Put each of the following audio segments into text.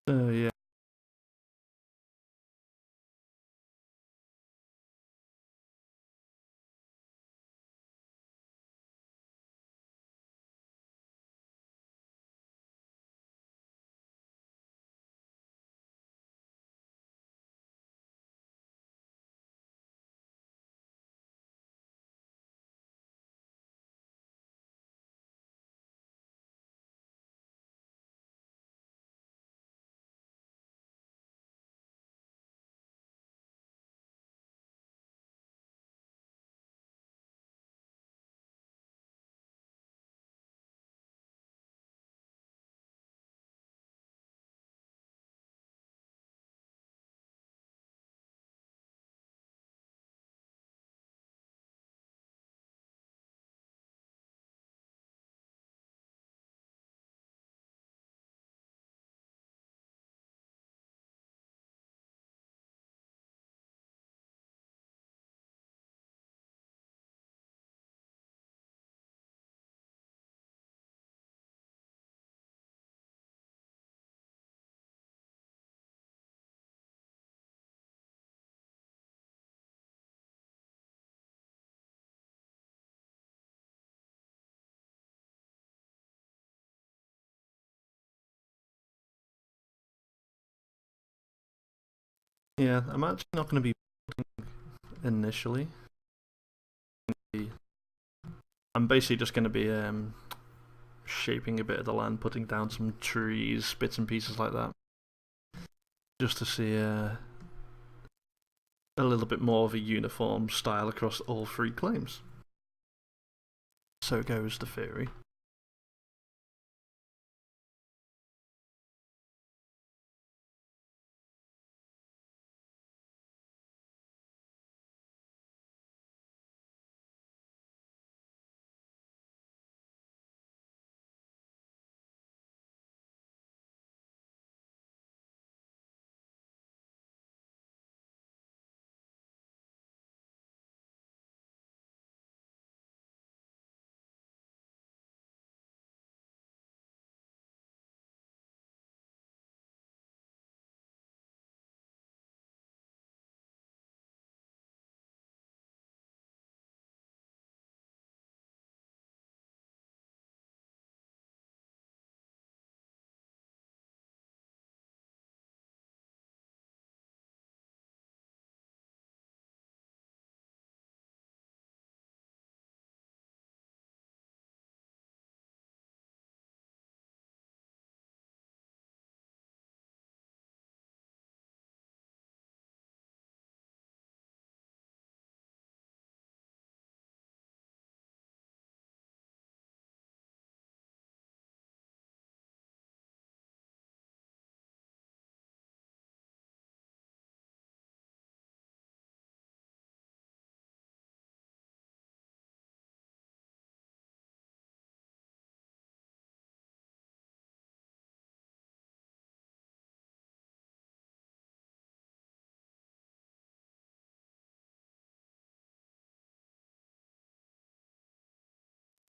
Yeah. Yeah, I'm actually not going to be initially. I'm basically just going to be shaping a bit of the land, putting down some trees, bits and pieces like that, just to see a little bit more of a uniform style across all three claims. So goes the theory.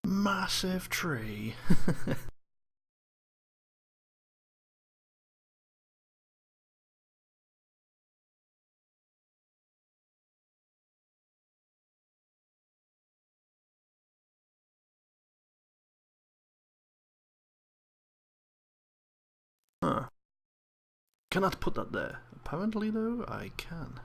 Massive tree. Huh. Cannot put that there. Apparently, though, I can.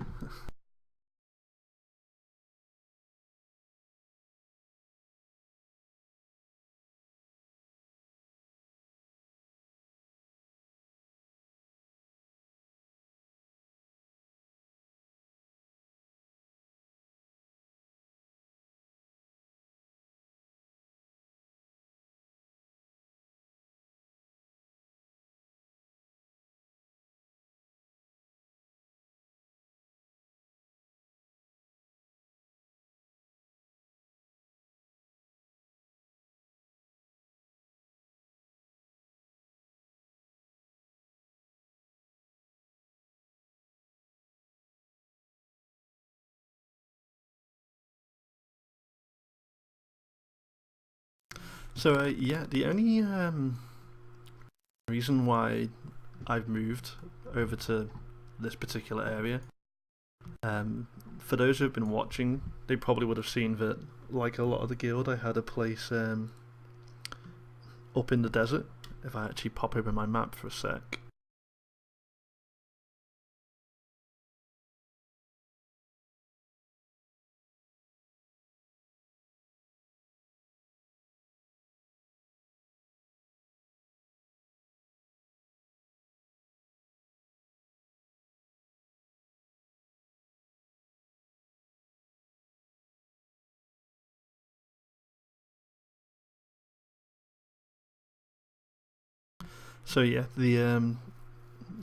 So, yeah, the only reason why I've moved over to this particular area. For those who have been watching, they probably would have seen that, like a lot of the guild, I had a place up in the desert. If I actually pop open my map for a sec. So yeah, the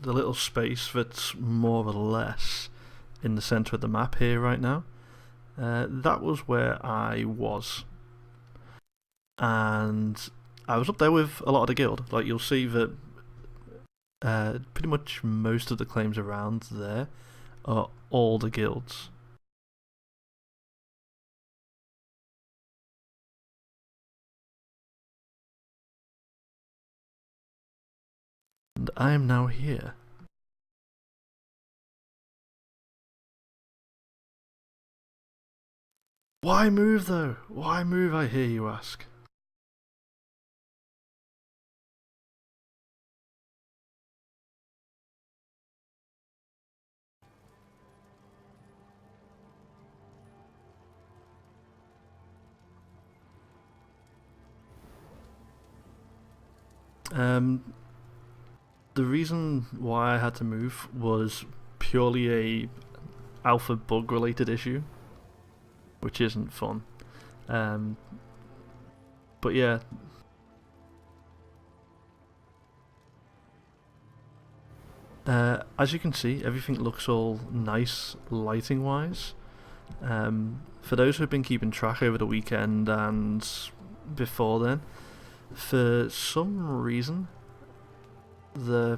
little space that's more or less in the centre of the map here right now, that was where I was, and I was up there with a lot of the guild. Like, you'll see that pretty much most of the claims around there are all the guilds. And I am now here. Why move though? Why move, I hear you ask? The reason why I had to move was purely a alpha bug related issue, which isn't fun. But yeah, as you can see, everything looks all nice lighting wise. For those who have been keeping track over the weekend and before then, for some reason, now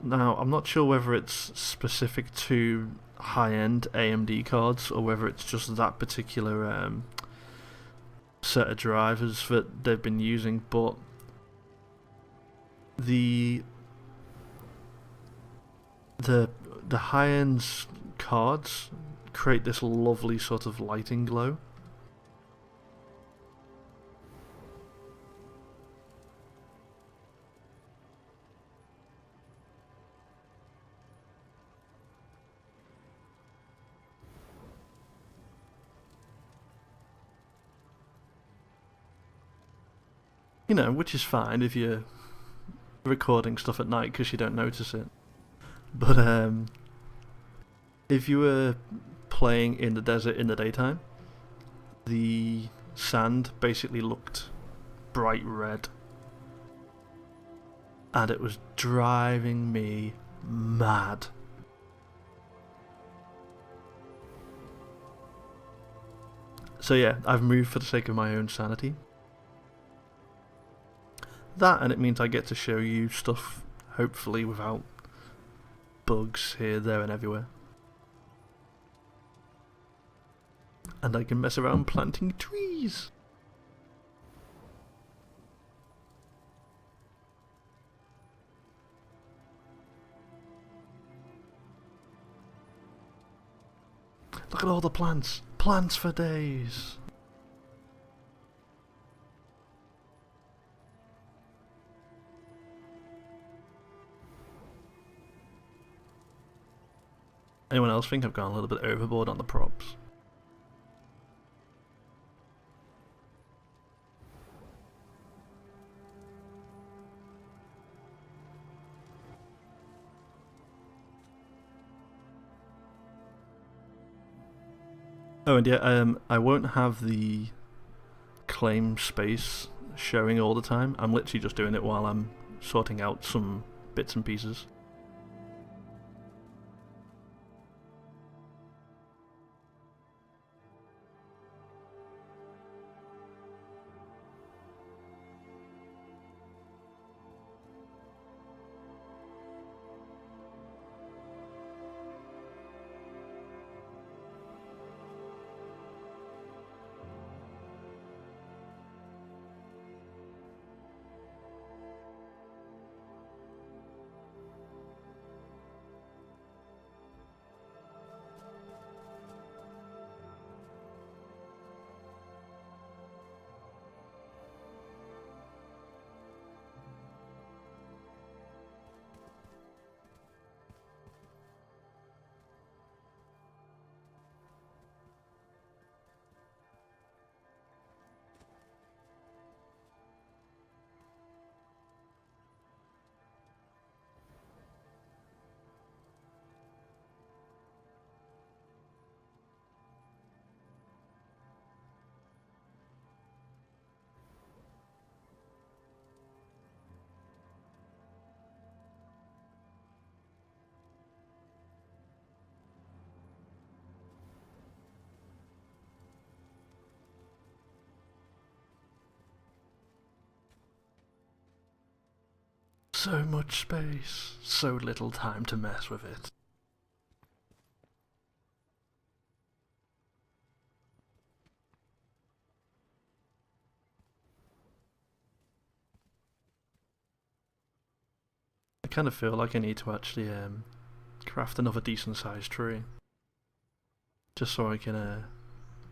I'm not sure whether it's specific to high-end AMD cards or whether it's just that particular set of drivers that they've been using, but the high-end cards create this lovely sort of lighting glow. You know, which is fine if you're recording stuff at night because you don't notice it. But if you were playing in the desert in the daytime, the sand basically looked bright red, and it was driving me mad. So yeah, I've moved for the sake of my own sanity. That, and it means I get to show you stuff, hopefully without bugs here, there and everywhere. And I can mess around planting trees. Look at all the plants. Plants for days. Anyone else think I've gone a little bit overboard on the props? Oh, and yeah, I won't have the claim space showing all the time. I'm literally just doing it while I'm sorting out some bits and pieces. So much space, so little time to mess with it. I kind of feel like I need to actually craft another decent sized tree. Just so I can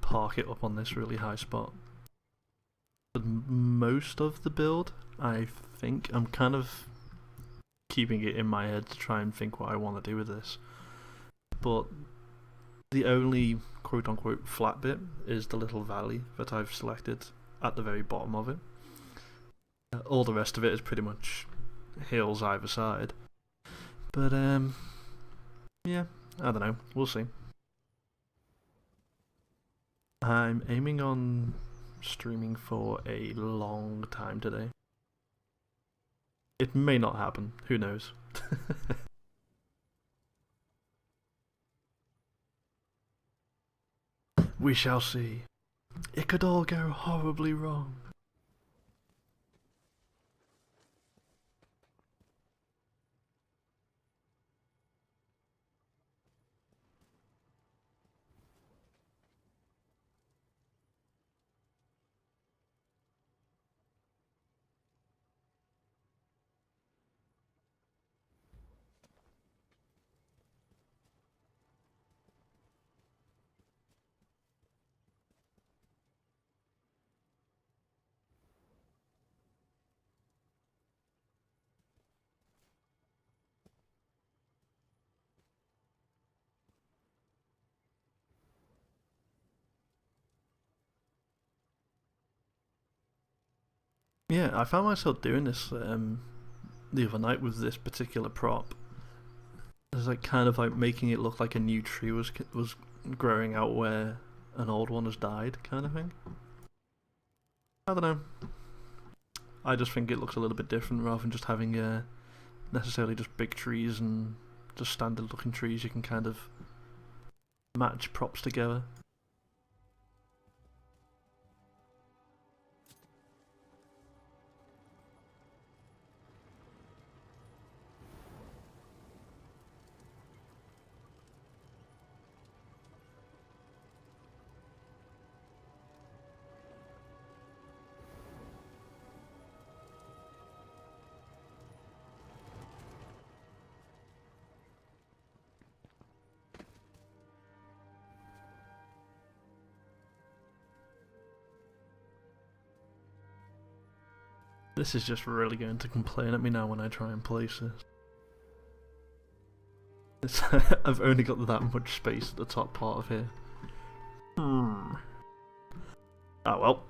park it up on this really high spot. But most of the build, I think, I'm kind of keeping it in my head to try and think what I want to do with this. But the only quote unquote flat bit is the little valley that I've selected at the very bottom of it. All the rest of it is pretty much hills either side. But yeah, I don't know, we'll see. I'm aiming on streaming for a long time today. It may not happen, who knows. We shall see. It could all go horribly wrong. Yeah, I found myself doing this the other night with this particular prop. It's like kind of like making it look like a new tree was growing out where an old one has died, kind of thing. I don't know. I just think it looks a little bit different rather than just having necessarily just big trees and just standard looking trees. You can kind of match props together. This is just really going to complain at me now when I try and place this. I've only got that much space at the top part of here. Oh well.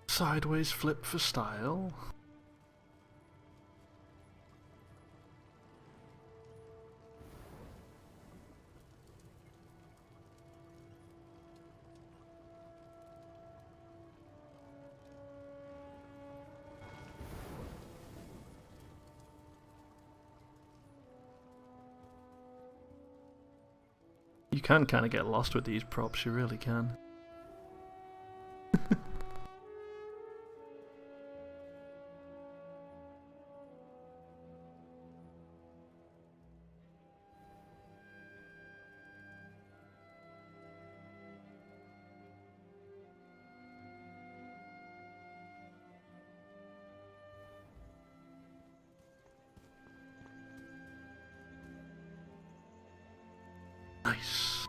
Sideways flip for style. You can kind of get lost with these props, you really can. Nice.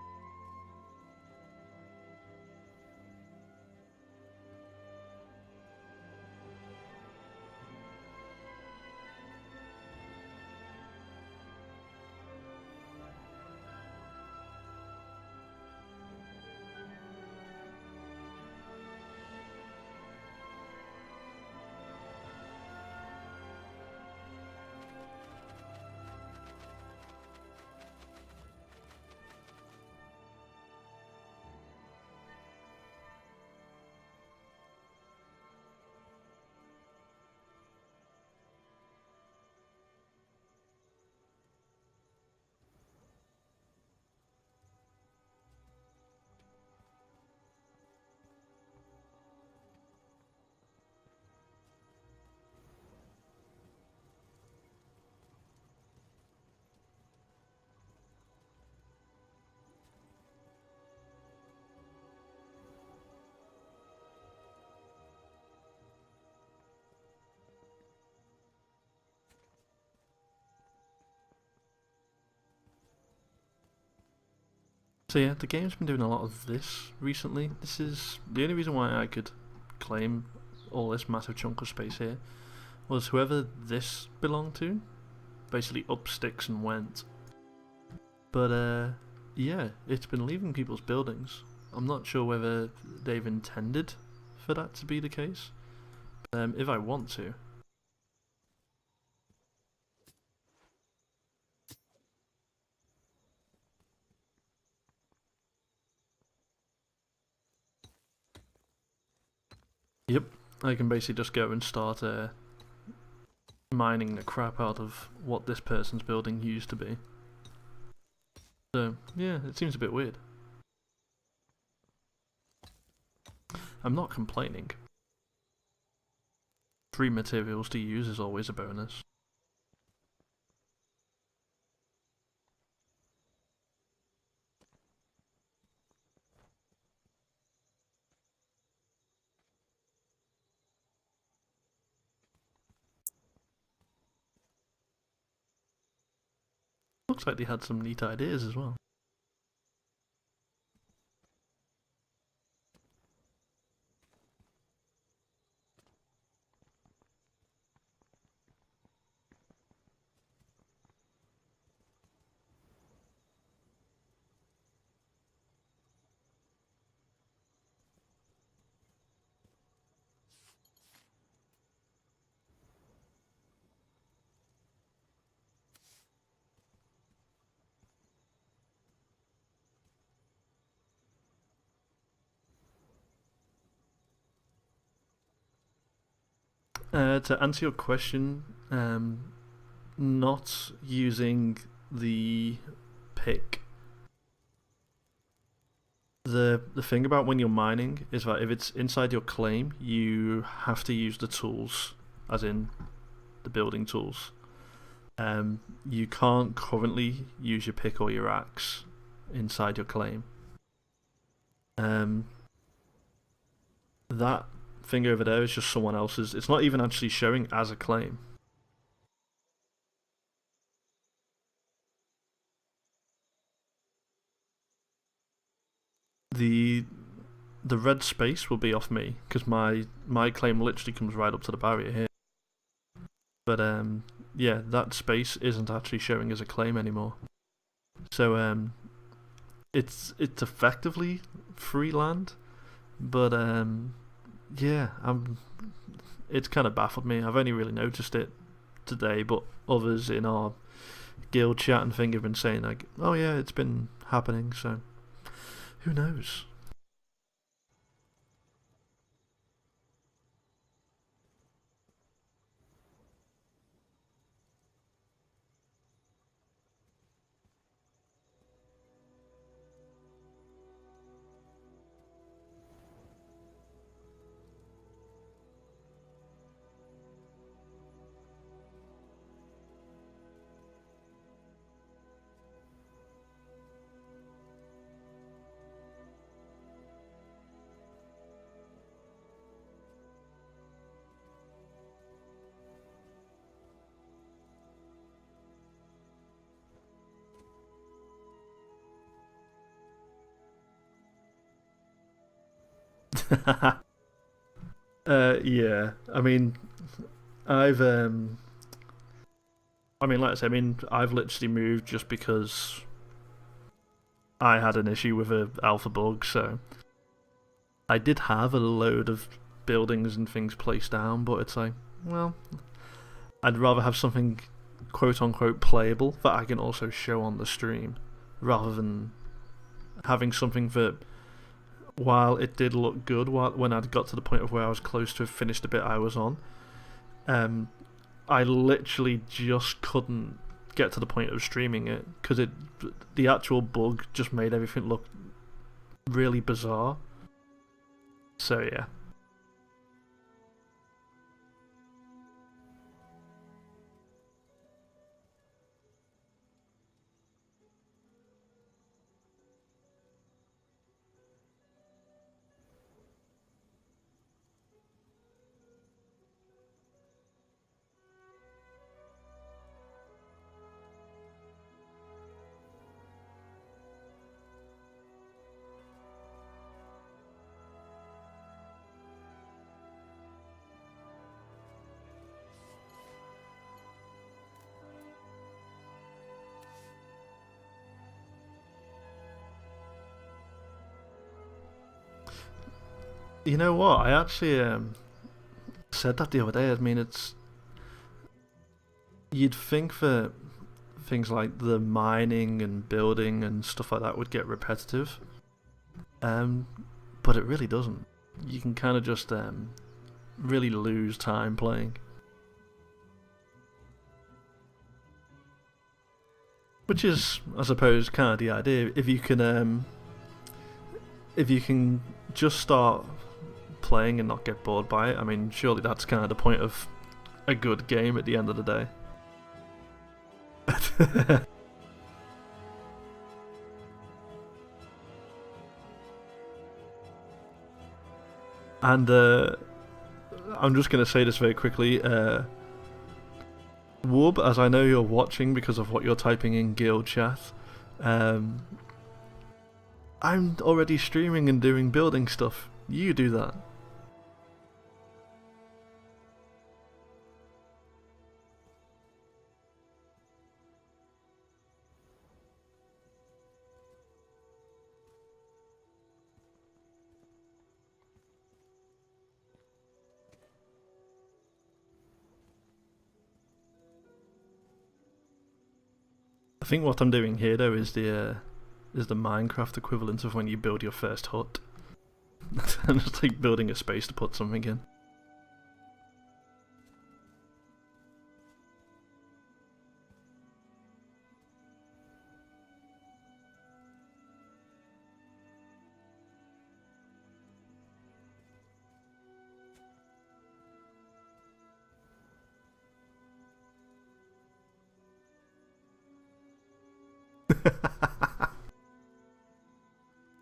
So yeah, the game's been doing a lot of this recently. This is the only reason why I could claim all this massive chunk of space here, was whoever this belonged to basically up sticks and went. But yeah, it's been leaving people's buildings. I'm not sure whether they've intended for that to be the case. If I want to. Yep, I can basically just go and start mining the crap out of what this person's building used to be. So, yeah, it seems a bit weird. I'm not complaining. Free materials to use is always a bonus. Looks like they had some neat ideas as well. To answer your question, not using the pick. The thing about when you're mining is that if it's inside your claim, you have to use the tools, as in the building tools. You can't currently use your pick or your axe inside your claim. That thing over there is just someone else's. It's not even actually showing as a claim. The red space will be off me because my claim literally comes right up to the barrier here. But yeah, that space isn't actually showing as a claim anymore. So it's effectively free land, but yeah, it's kind of baffled me. I've only really noticed it today, but others in our guild chat and thing have been saying like, oh yeah, it's been happening. So who knows? Yeah. I've like I say, I've literally moved just because I had an issue with a alpha bug, so I did have a load of buildings and things placed down, but it's like, well, I'd rather have something quote unquote playable that I can also show on the stream, rather than having something that, while it did look good when I'd got to the point of where I was close to have finished the bit I was on, I literally just couldn't get to the point of streaming it because the actual bug just made everything look really bizarre. So yeah. You know what? I actually said that the other day. I mean, it's you'd think that things like the mining and building and stuff like that would get repetitive, um, but it really doesn't. You can kind of just really lose time playing, which is, I suppose, kind of the idea. If you can just start playing and not get bored by it, I mean, surely that's kind of the point of a good game at the end of the day. And I'm just going to say this very quickly. Wub, as I know you're watching because of what you're typing in guild chat, um, I'm already streaming and doing building stuff. You do that. I think what I'm doing here though is the Minecraft equivalent of when you build your first hut. I'm just like building a space to put something in.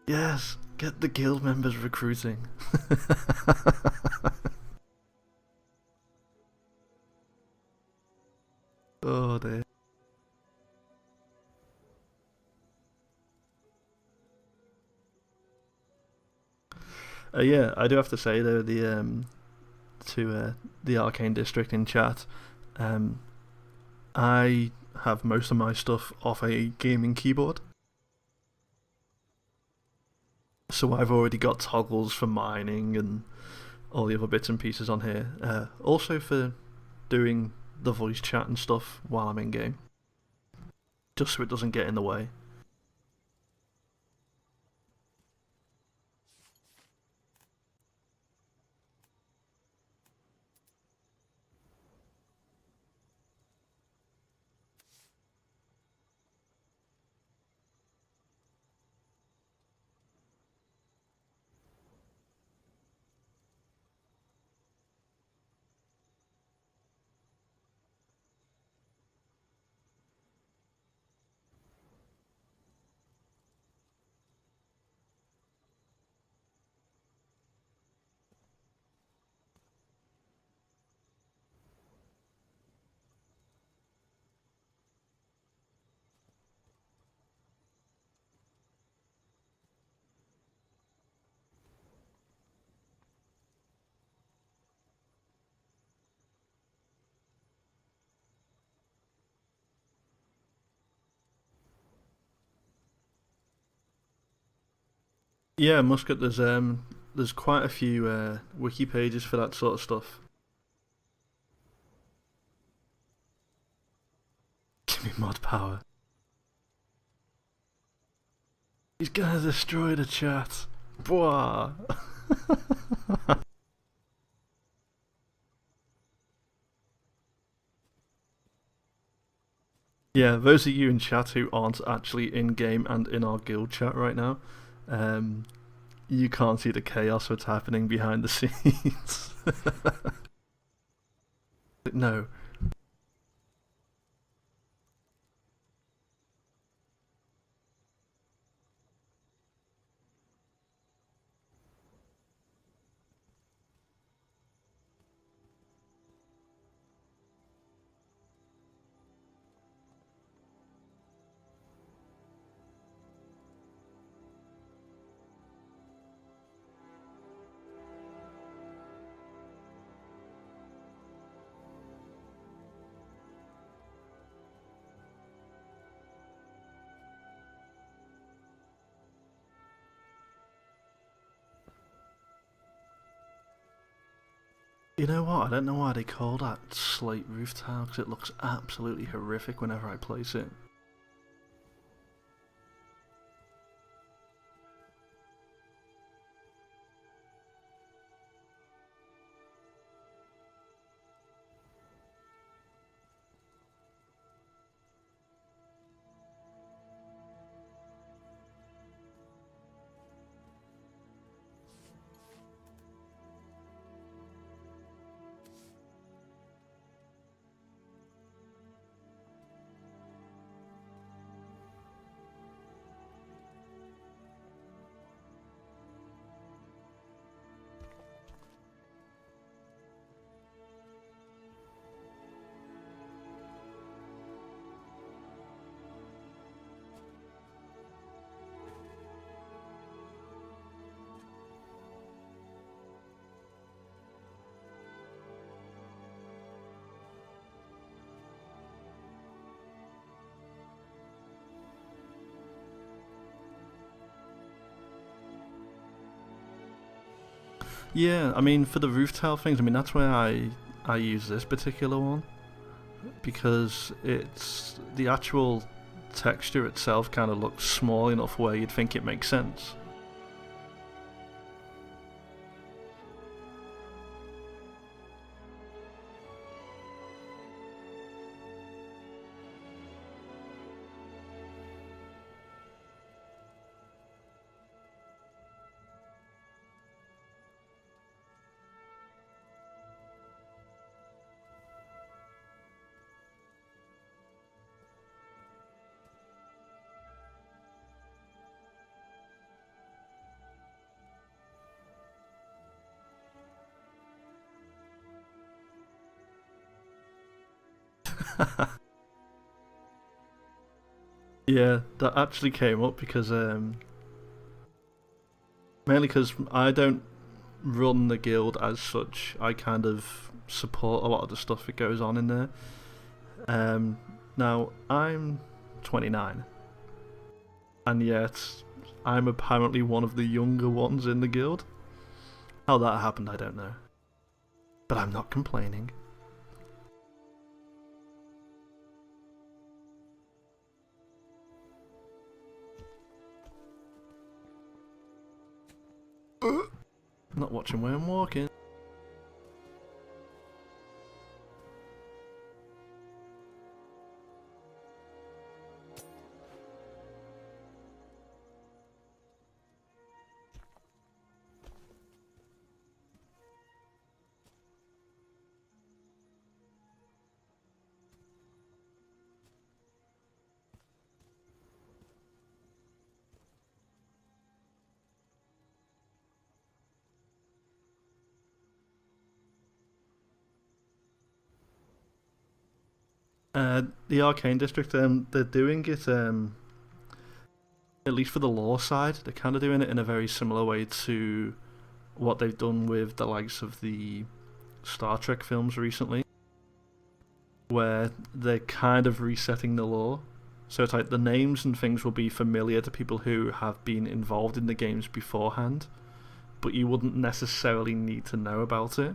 Yes, get the guild members recruiting. Oh dear. Yeah, I do have to say though, the Arcane District in chat, um, I have most of my stuff off a gaming keyboard. So I've already got toggles for mining and all the other bits and pieces on here. Also for doing the voice chat and stuff while I'm in game, just so it doesn't get in the way. Yeah, Muscat. There's quite a few wiki pages for that sort of stuff. Give me mod power. He's gonna destroy the chat. Bwah. Yeah, those of you in chat who aren't actually in game and in our guild chat right now, um, you can't see the chaos that's happening behind the scenes. No. You know what? I don't know why they call that slate roof tile, because it looks absolutely horrific whenever I place it. Yeah, I mean, for the roof tile things, I mean, that's where I use this particular one, because it's the actual texture itself kind of looks small enough where you'd think it makes sense. Yeah, that actually came up because mainly because I don't run the guild as such. I kind of support a lot of the stuff that goes on in there. Now I'm 29, and yet I'm apparently one of the younger ones in the guild. How that happened, I don't know, but I'm not complaining. Not watching where I'm walking. The Arcane District, they're doing it, at least for the lore side, they're kind of doing it in a very similar way to what they've done with the likes of the Star Trek films recently, where they're kind of resetting the lore. So it's like the names and things will be familiar to people who have been involved in the games beforehand, but you wouldn't necessarily need to know about it.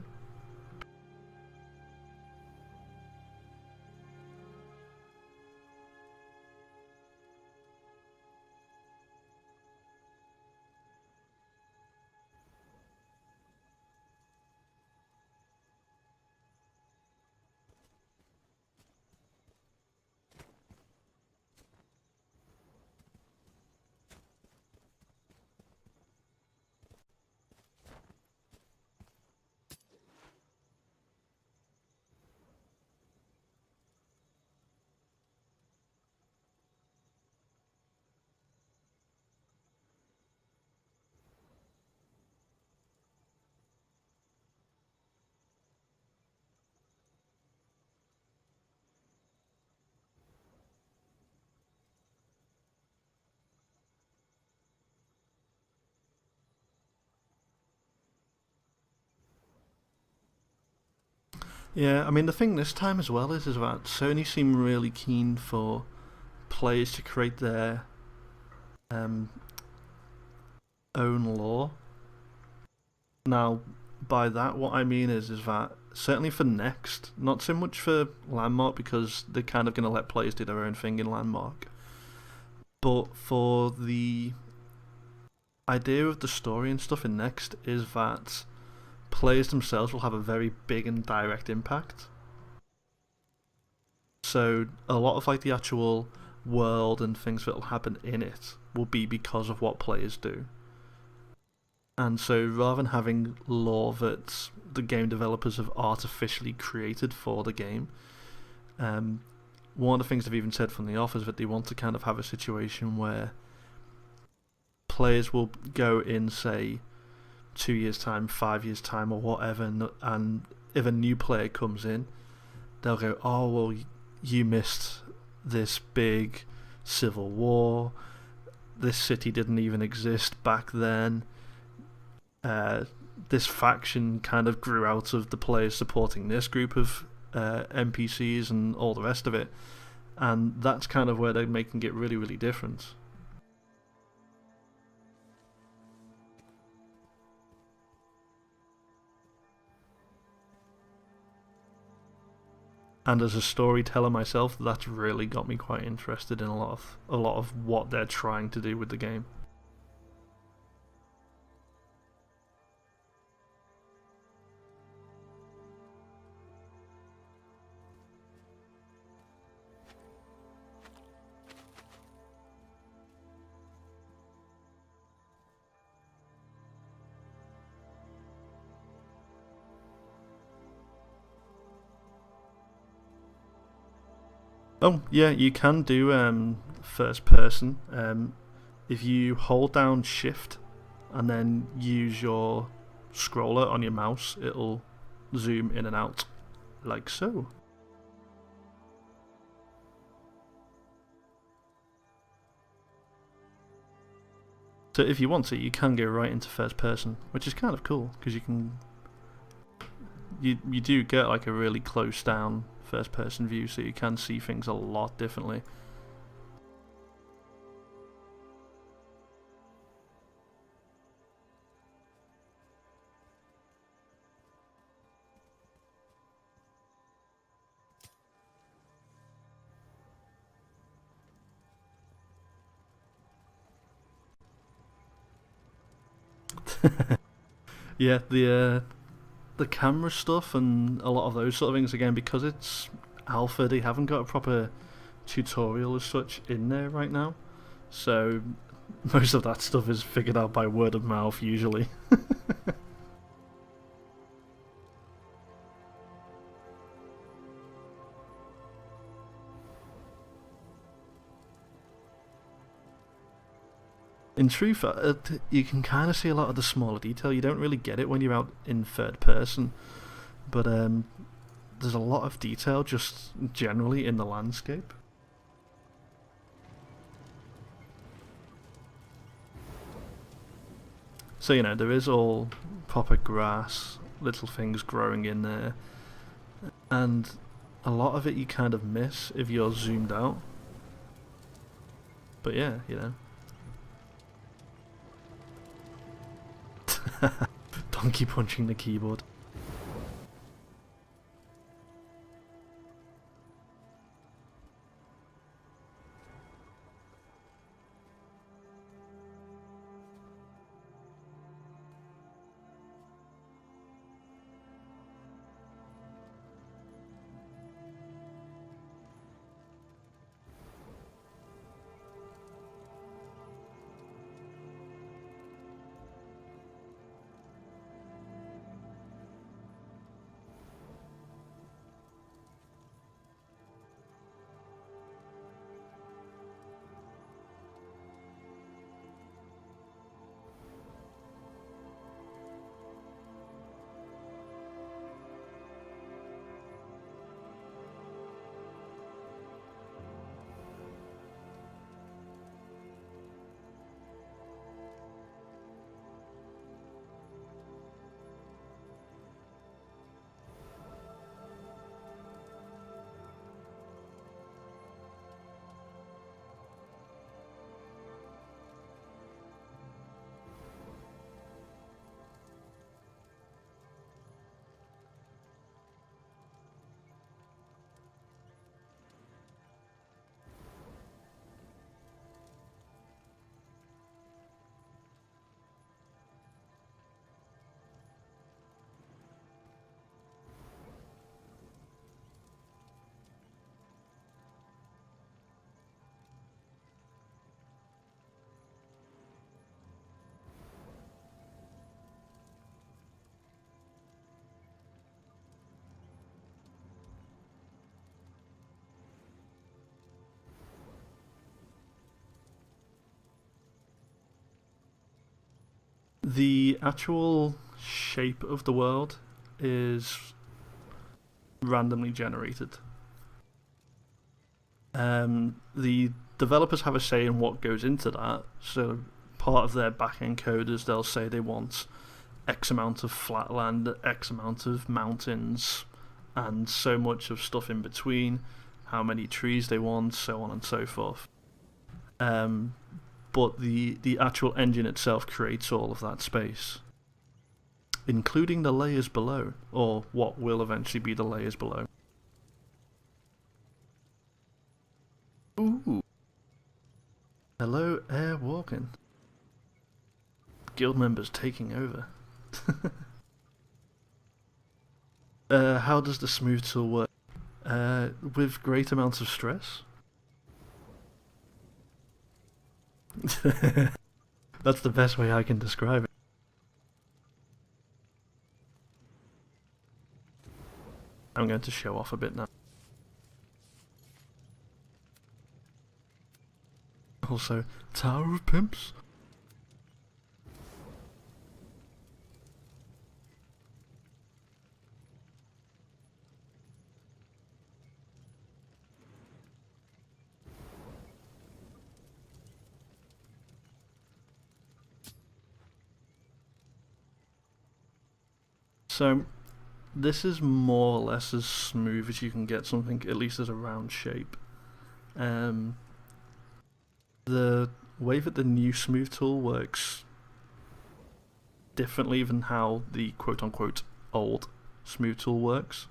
Yeah, I mean the thing this time as well is that Sony seem really keen for players to create their um, own lore. Now, by that, what I mean is that certainly for Next, not so much for Landmark because they're kind of going to let players do their own thing in Landmark, but for the idea of the story and stuff in Next is that players themselves will have a very big and direct impact. So a lot of like the actual world and things that will happen in it will be because of what players do. And so rather than having lore that the game developers have artificially created for the game, one of the things they've even said from the off is that they want to kind of have a situation where players will go in, say, 2 years' time, 5 years' time, or whatever, and if a new player comes in, they'll go, oh, well, you missed this big civil war, this city didn't even exist back then, this faction kind of grew out of the players supporting this group of NPCs and all the rest of it, and that's kind of where they're making it really, really different. And as a storyteller myself, that's really got me quite interested in a lot of what they're trying to do with the game. Oh, yeah, you can do first person. If you hold down shift and then use your scroller on your mouse, it'll zoom in and out, like so. So if you want to, you can go right into first person, which is kind of cool, because you do get like a really close down first person view, so you can see things a lot differently. Yeah, the camera stuff and a lot of those sort of things, again, because it's alpha, they haven't got a proper tutorial as such in there right now, so most of that stuff is figured out by word of mouth usually. In truth, you can kind of see a lot of the smaller detail. You don't really get it when you're out in third person, but there's a lot of detail just generally in the landscape. So, you know, there is all proper grass, little things growing in there, and a lot of it you kind of miss if you're zoomed out. But yeah, you know. Donkey punching the keyboard. The actual shape of the world is randomly generated. The developers have a say in what goes into that, so part of their back-end code is they'll say they want X amount of flat land, X amount of mountains, and so much of stuff in between, how many trees they want, so on and so forth. But the actual engine itself creates all of that space, including the layers below, or what will eventually be the layers below. Ooh. Hello, Air Walking. Guild members taking over. How does the smooth tool work? With great amounts of stress. That's the best way I can describe it. I'm going to show off a bit now. Also, Tower of Pimps. So, this is more or less as smooth as you can get something, at least as a round shape. The way that the new smooth tool works differently than how the quote-unquote old smooth tool works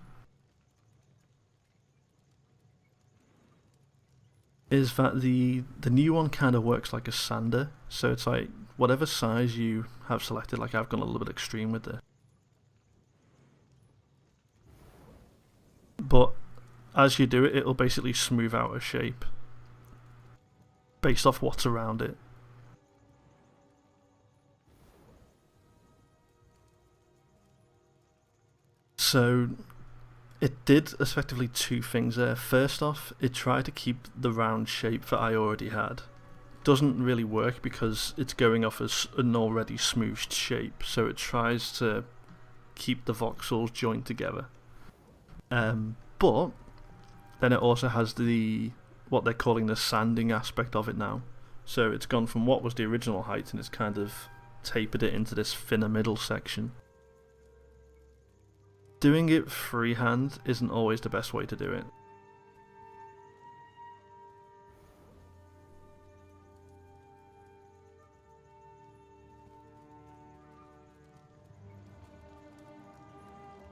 is that the new one kind of works like a sander, so it's like whatever size you have selected, like I've gone a little bit extreme with this. But as you do it, it'll basically smooth out a shape based off what's around it. So it did effectively two things there. First off, it tried to keep the round shape that I already had. Doesn't really work because it's going off as an already smoothed shape, so it tries to keep the voxels joined together. But then it also has what they're calling the sanding aspect of it now. So it's gone from what was the original height and it's kind of tapered it into this thinner middle section. Doing it freehand isn't always the best way to do it.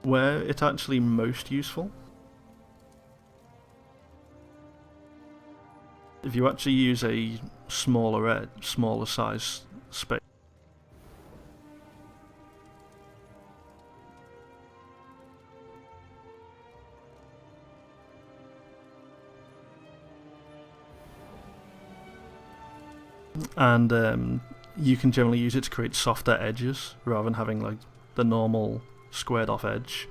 Where it's actually most useful, if you actually use a smaller size space. And you can generally use it to create softer edges rather than having like the normal squared off edge.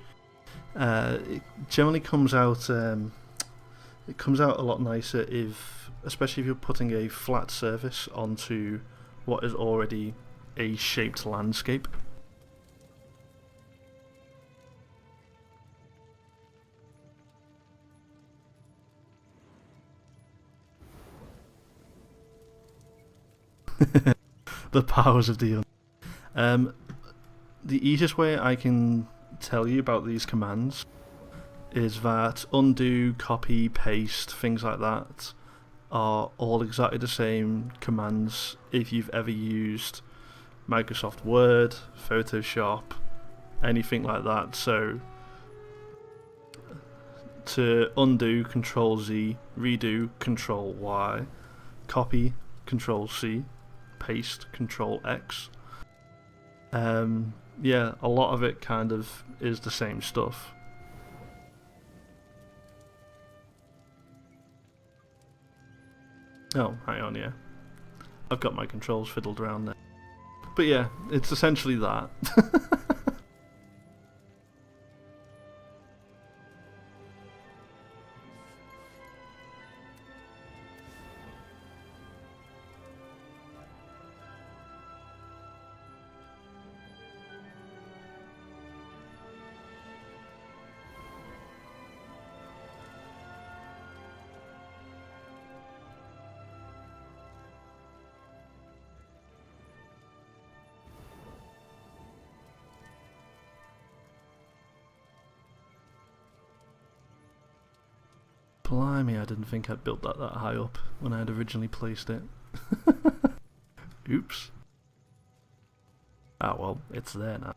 It generally comes out it comes out a lot nicer especially if you're putting a flat surface onto what is already a shaped landscape. The powers of the easiest way I can tell you about these commands is that undo, copy, paste, things like that are all exactly the same commands if you've ever used Microsoft Word, Photoshop, anything like that. So to undo, Control Z, redo, Control Y, copy, Control C, paste, Control X. Yeah, a lot of it kind of is the same stuff. Oh, hang on, yeah. I've got my controls fiddled around there. But yeah, it's essentially that. Blimey, I didn't think I'd built that high up when I had originally placed it. Oops. Ah, well, it's there now.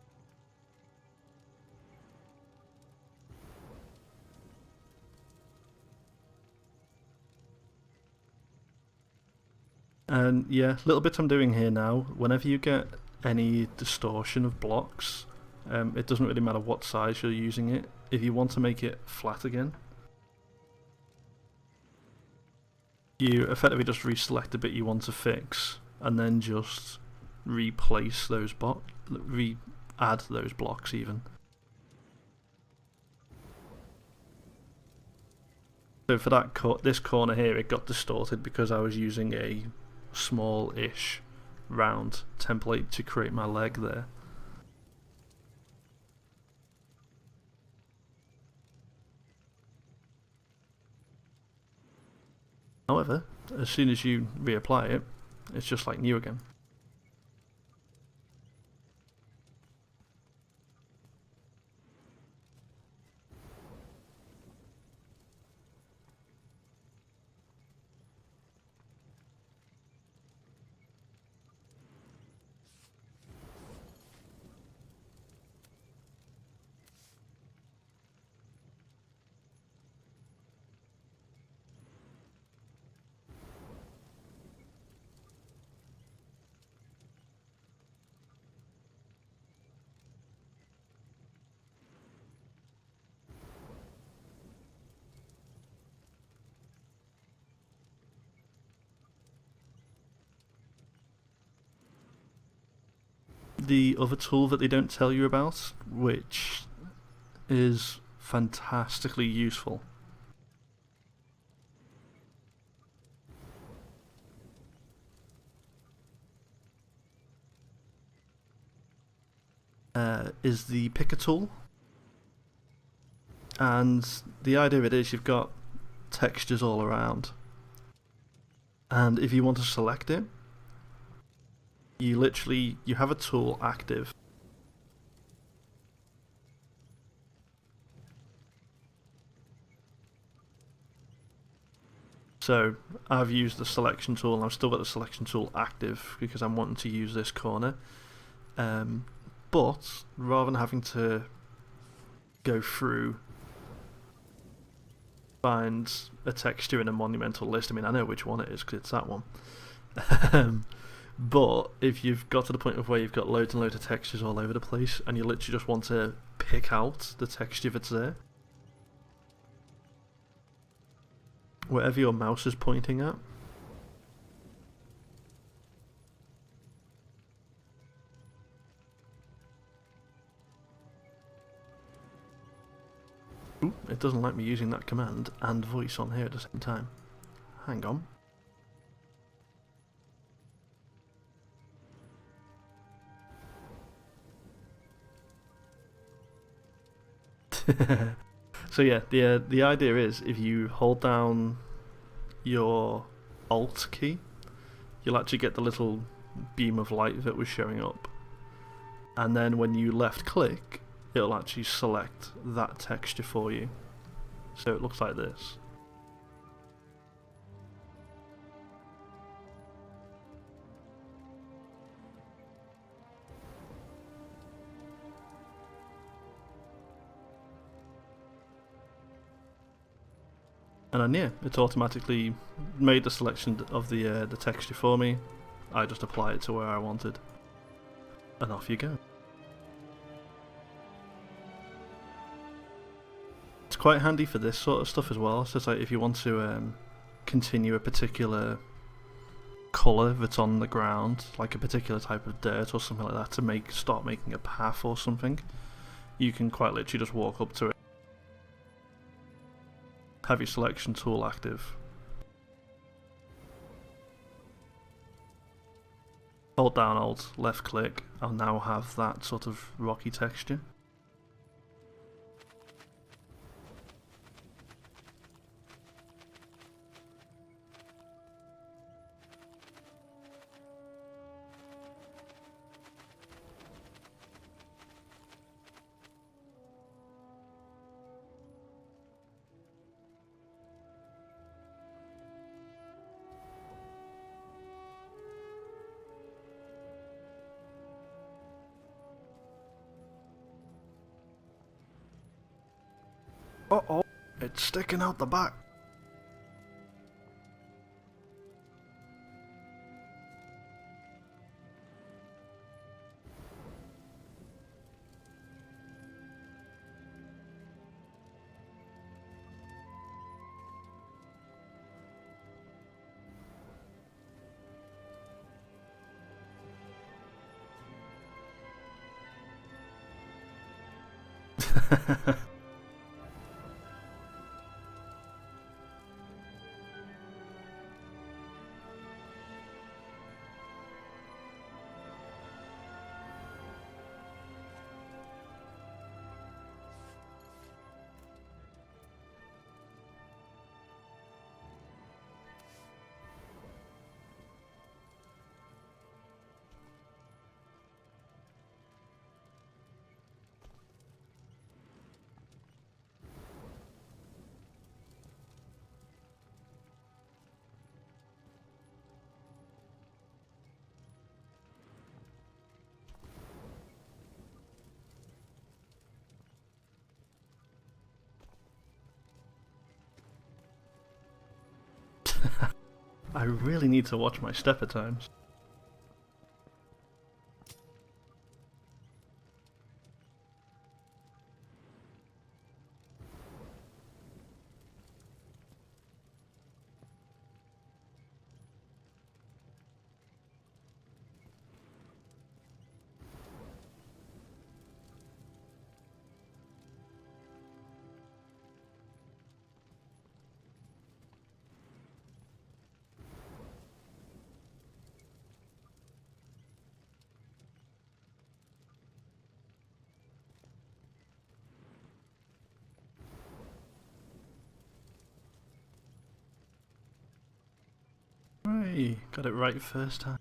And yeah, little bit I'm doing here now, whenever you get any distortion of blocks, it doesn't really matter what size you're using it. If you want to make it flat again, you effectively just reselect the bit you want to fix, and then just replace those re-add those blocks even. So for that this corner here, it got distorted because I was using a small-ish round template to create my leg there. However, as soon as you reapply it, it's just like new again. The other tool that they don't tell you about, which is fantastically useful, is the picker tool. And the idea of it is you've got textures all around, and if you want to select it, you have a tool active. So I've used the selection tool, and I've still got the selection tool active because I'm wanting to use this corner. But rather than having to go through, find a texture in a monumental list, I mean, I know which one it is because it's that one. But if you've got to the point of where you've got loads and loads of textures all over the place, and you literally just want to pick out the texture that's there, wherever your mouse is pointing at, ooh, it doesn't like me using that command and voice on here at the same time. Hang on. So yeah, the idea is if you hold down your Alt key, you'll actually get the little beam of light that was showing up, and then when you left click, it'll actually select that texture for you. So it looks like this. And then yeah, it's automatically made the selection of the texture for me. I just apply it to where I wanted, and off you go. It's quite handy for this sort of stuff as well. So it's like if you want to continue a particular colour that's on the ground, like a particular type of dirt or something like that, to start making a path or something, you can quite literally just walk up to it, have your selection tool active, hold down Alt, left click, I'll now have that sort of rocky texture. Uh-oh, it's sticking out the back. I really need to watch my stepper times. Right, got it right first time.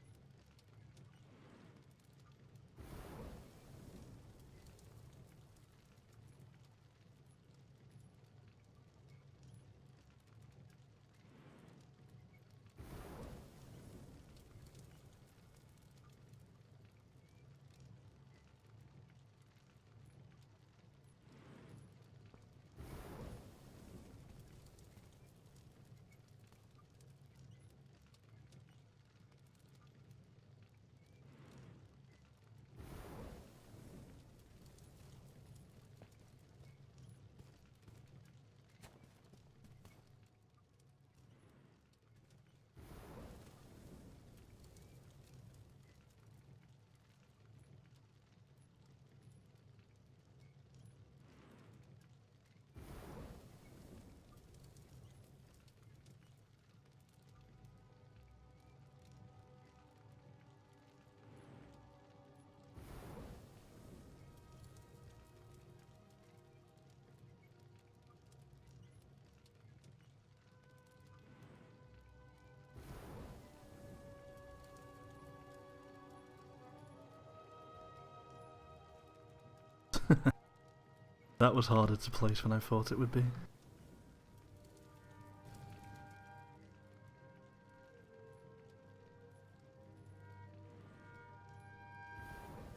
That was harder to place than I thought it would be.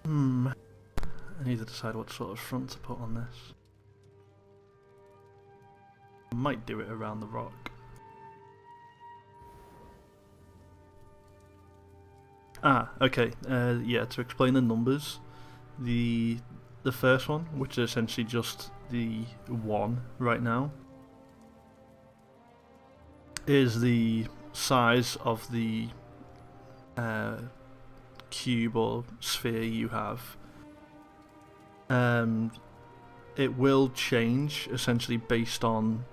I need to decide what sort of front to put on this. I might do it around the rock. Okay. Yeah, to explain the numbers, the first one, which is essentially just the 1 right now, is the size of the cube or sphere you have. It will change essentially based on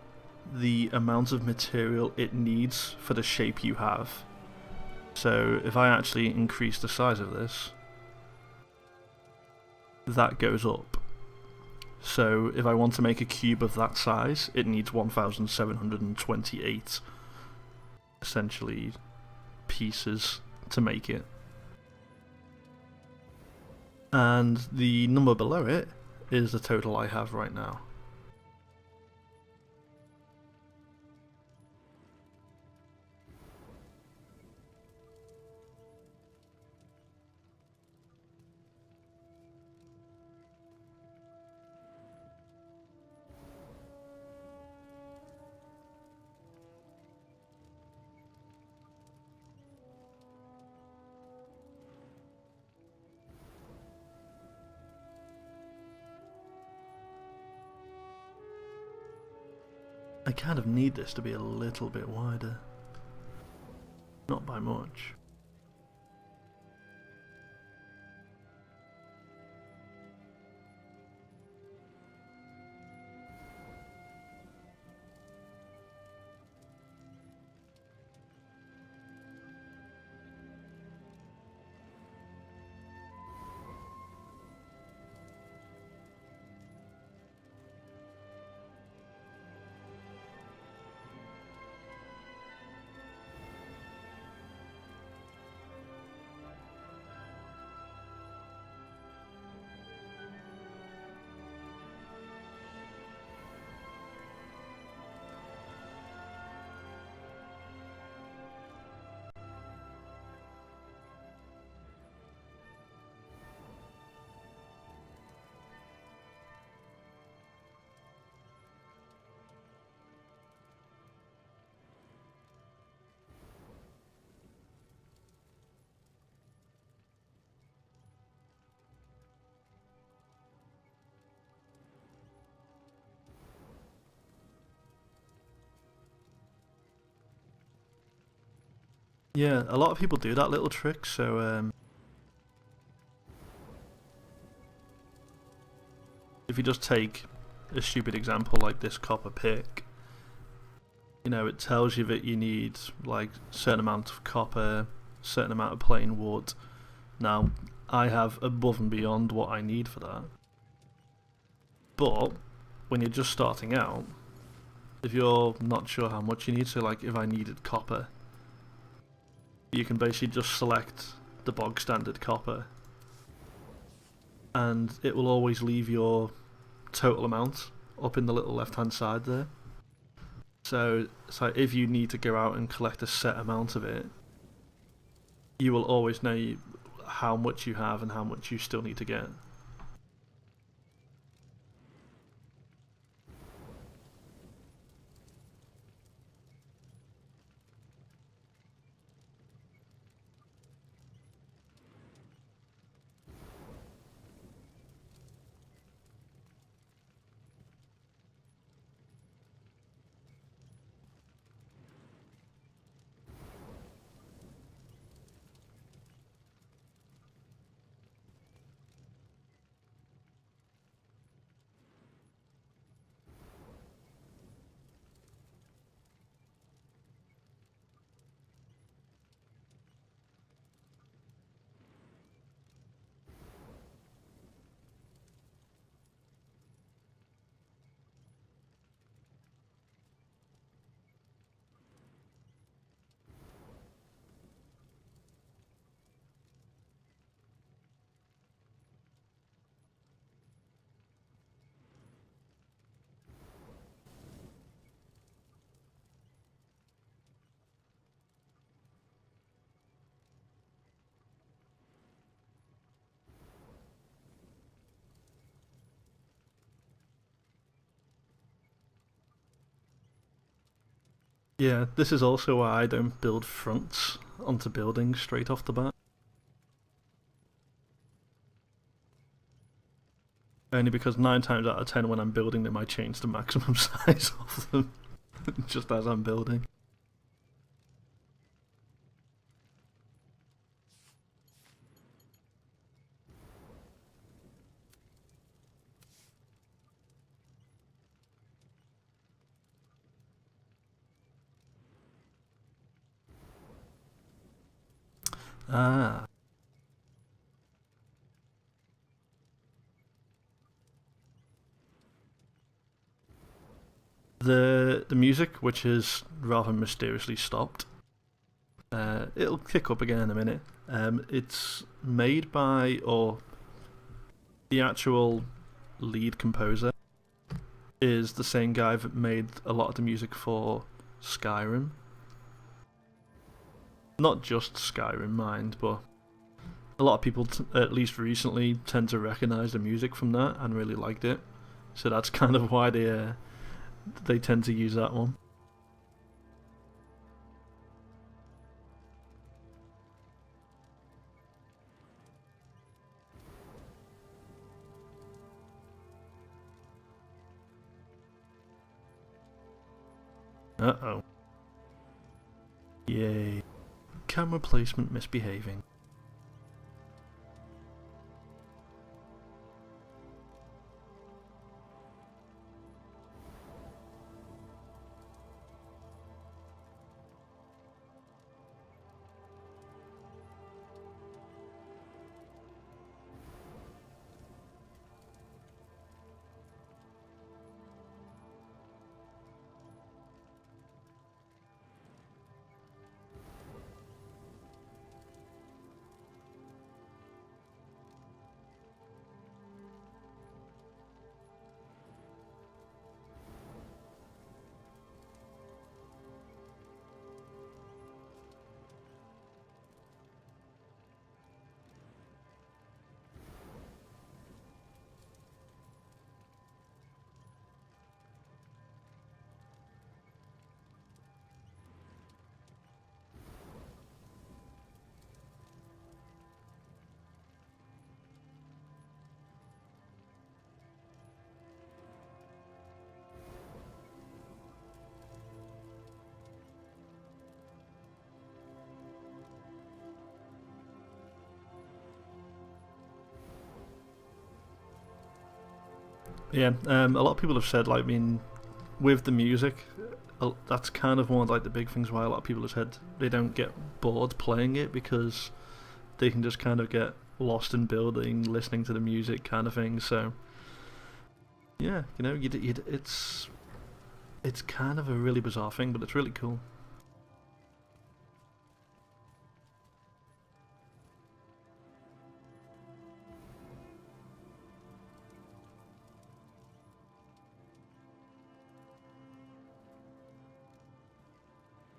the amount of material it needs for the shape you have. So if I actually increase the size of this, that goes up. So if I want to make a cube of that size, it needs 1728 essentially pieces to make it. And the number below it is the total I have right now. I kind of need this to be a little bit wider. Not by much. Yeah, a lot of people do that little trick, so if you just take a stupid example like this copper pick, you know, it tells you that you need like a certain amount of copper, certain amount of plain wood. Now, I have above and beyond what I need for that. But when you're just starting out, if you're not sure how much you need, so like if I needed copper, you can basically just select the bog standard copper and it will always leave your total amount up in the little left hand side there. So if you need to go out and collect a set amount of it, you will always know how much you have and how much you still need to get. Yeah, this is also why I don't build fronts onto buildings straight off the bat. Only because 9 times out of 10 when I'm building them I change the maximum size of them just as I'm building. Ah. The music, which is rather mysteriously stopped, it'll kick up again in a minute. It's made by, or the actual lead composer is the same guy that made a lot of the music for Skyrim. Not just Skyrim, mind, but a lot of people, at least recently, tend to recognise the music from that and really liked it. So that's kind of why they tend to use that one. Uh-oh. Yay. Camera placement misbehaving. Yeah, a lot of people have said, like, I mean, with the music, that's kind of one of like the big things why a lot of people have said they don't get bored playing it, because they can just kind of get lost in building, listening to the music, kind of thing. So, yeah, you know, it's kind of a really bizarre thing, but it's really cool.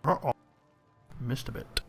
Uh-oh. Missed a bit.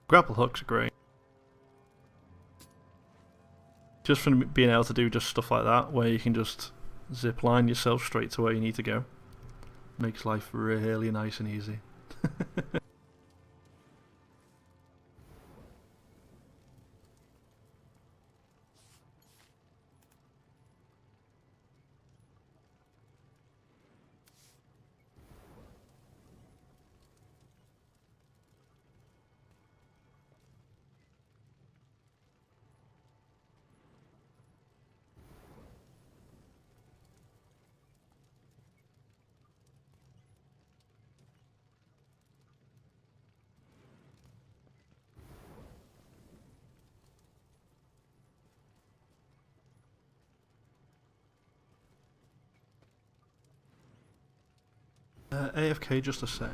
Grapple hooks are great. Just from being able to do just stuff like that, where you can just zip line yourself straight to where you need to go, makes life really nice and easy. AFK just a sec.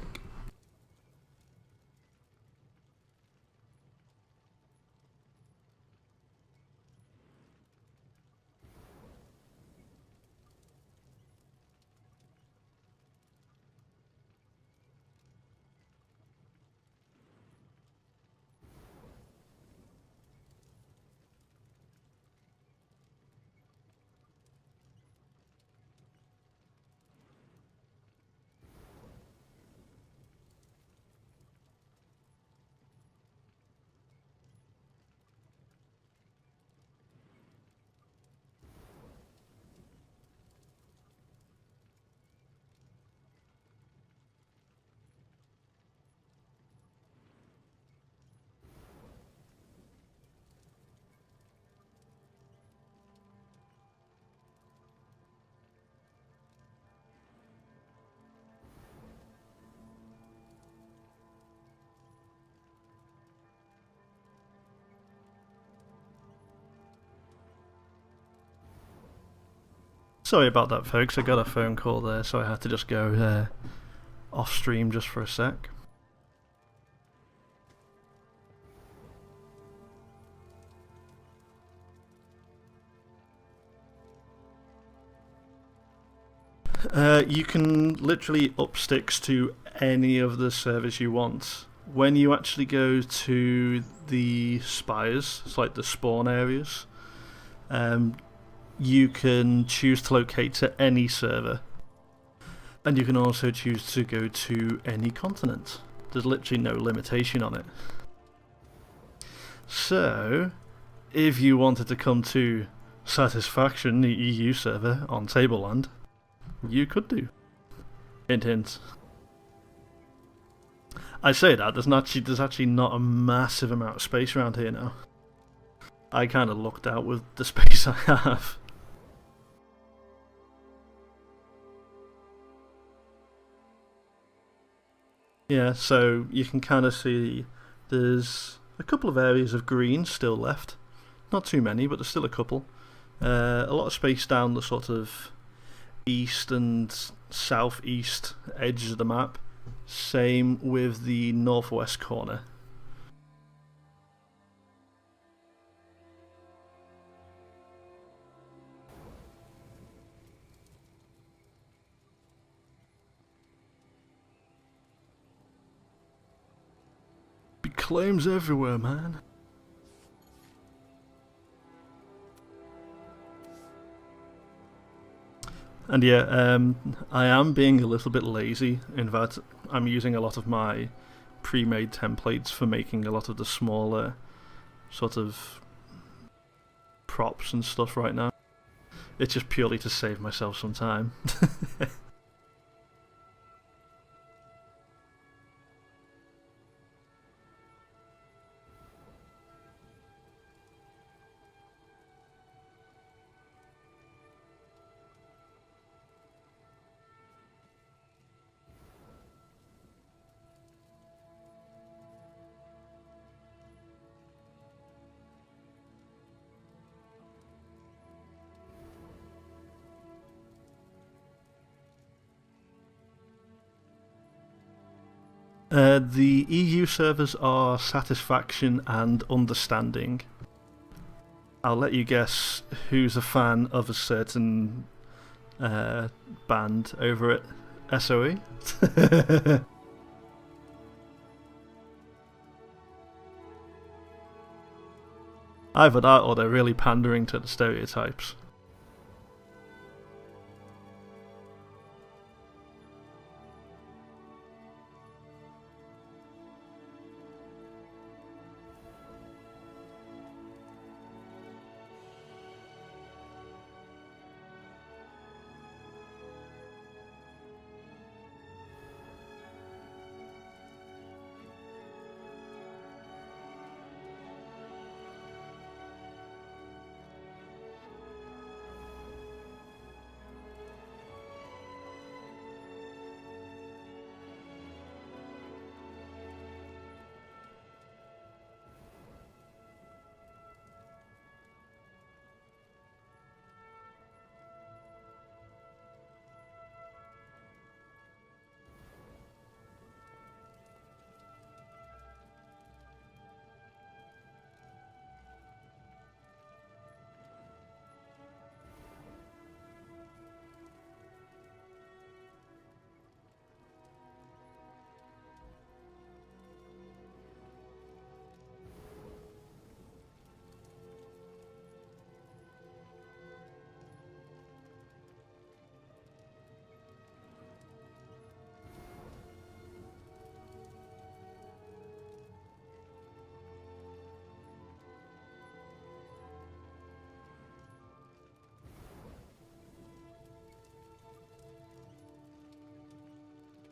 Sorry about that, folks. I got a phone call there, so I had to just go off stream just for a sec. You can literally up sticks to any of the servers you want. When you actually go to the spires, it's like the spawn areas, you can choose to locate to any server. And you can also choose to go to any continent. There's literally no limitation on it. So, if you wanted to come to Satisfaction, the EU server on Tableland, you could do. Hint hint. I say that, there's actually not a massive amount of space around here now. I kind of lucked out with the space I have. Yeah, so you can kind of see there's a couple of areas of green still left. Not too many, but there's still a couple. A lot of space down the sort of east and southeast edges of the map. Same with the northwest corner. Be claims everywhere, man. And yeah, I am being a little bit lazy in that I'm using a lot of my pre-made templates for making a lot of the smaller sort of props and stuff right now. It's just purely to save myself some time. The EU servers are Satisfaction and Understanding. I'll let you guess who's a fan of a certain band over at SOE. Either that or they're really pandering to the stereotypes.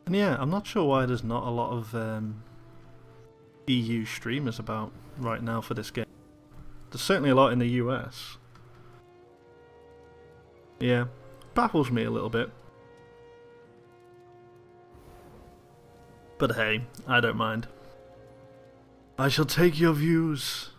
And yeah, I'm not sure why there's not a lot of EU streamers about right now for this game. There's certainly a lot in the US. Yeah, baffles me a little bit. But hey, I don't mind. I shall take your views.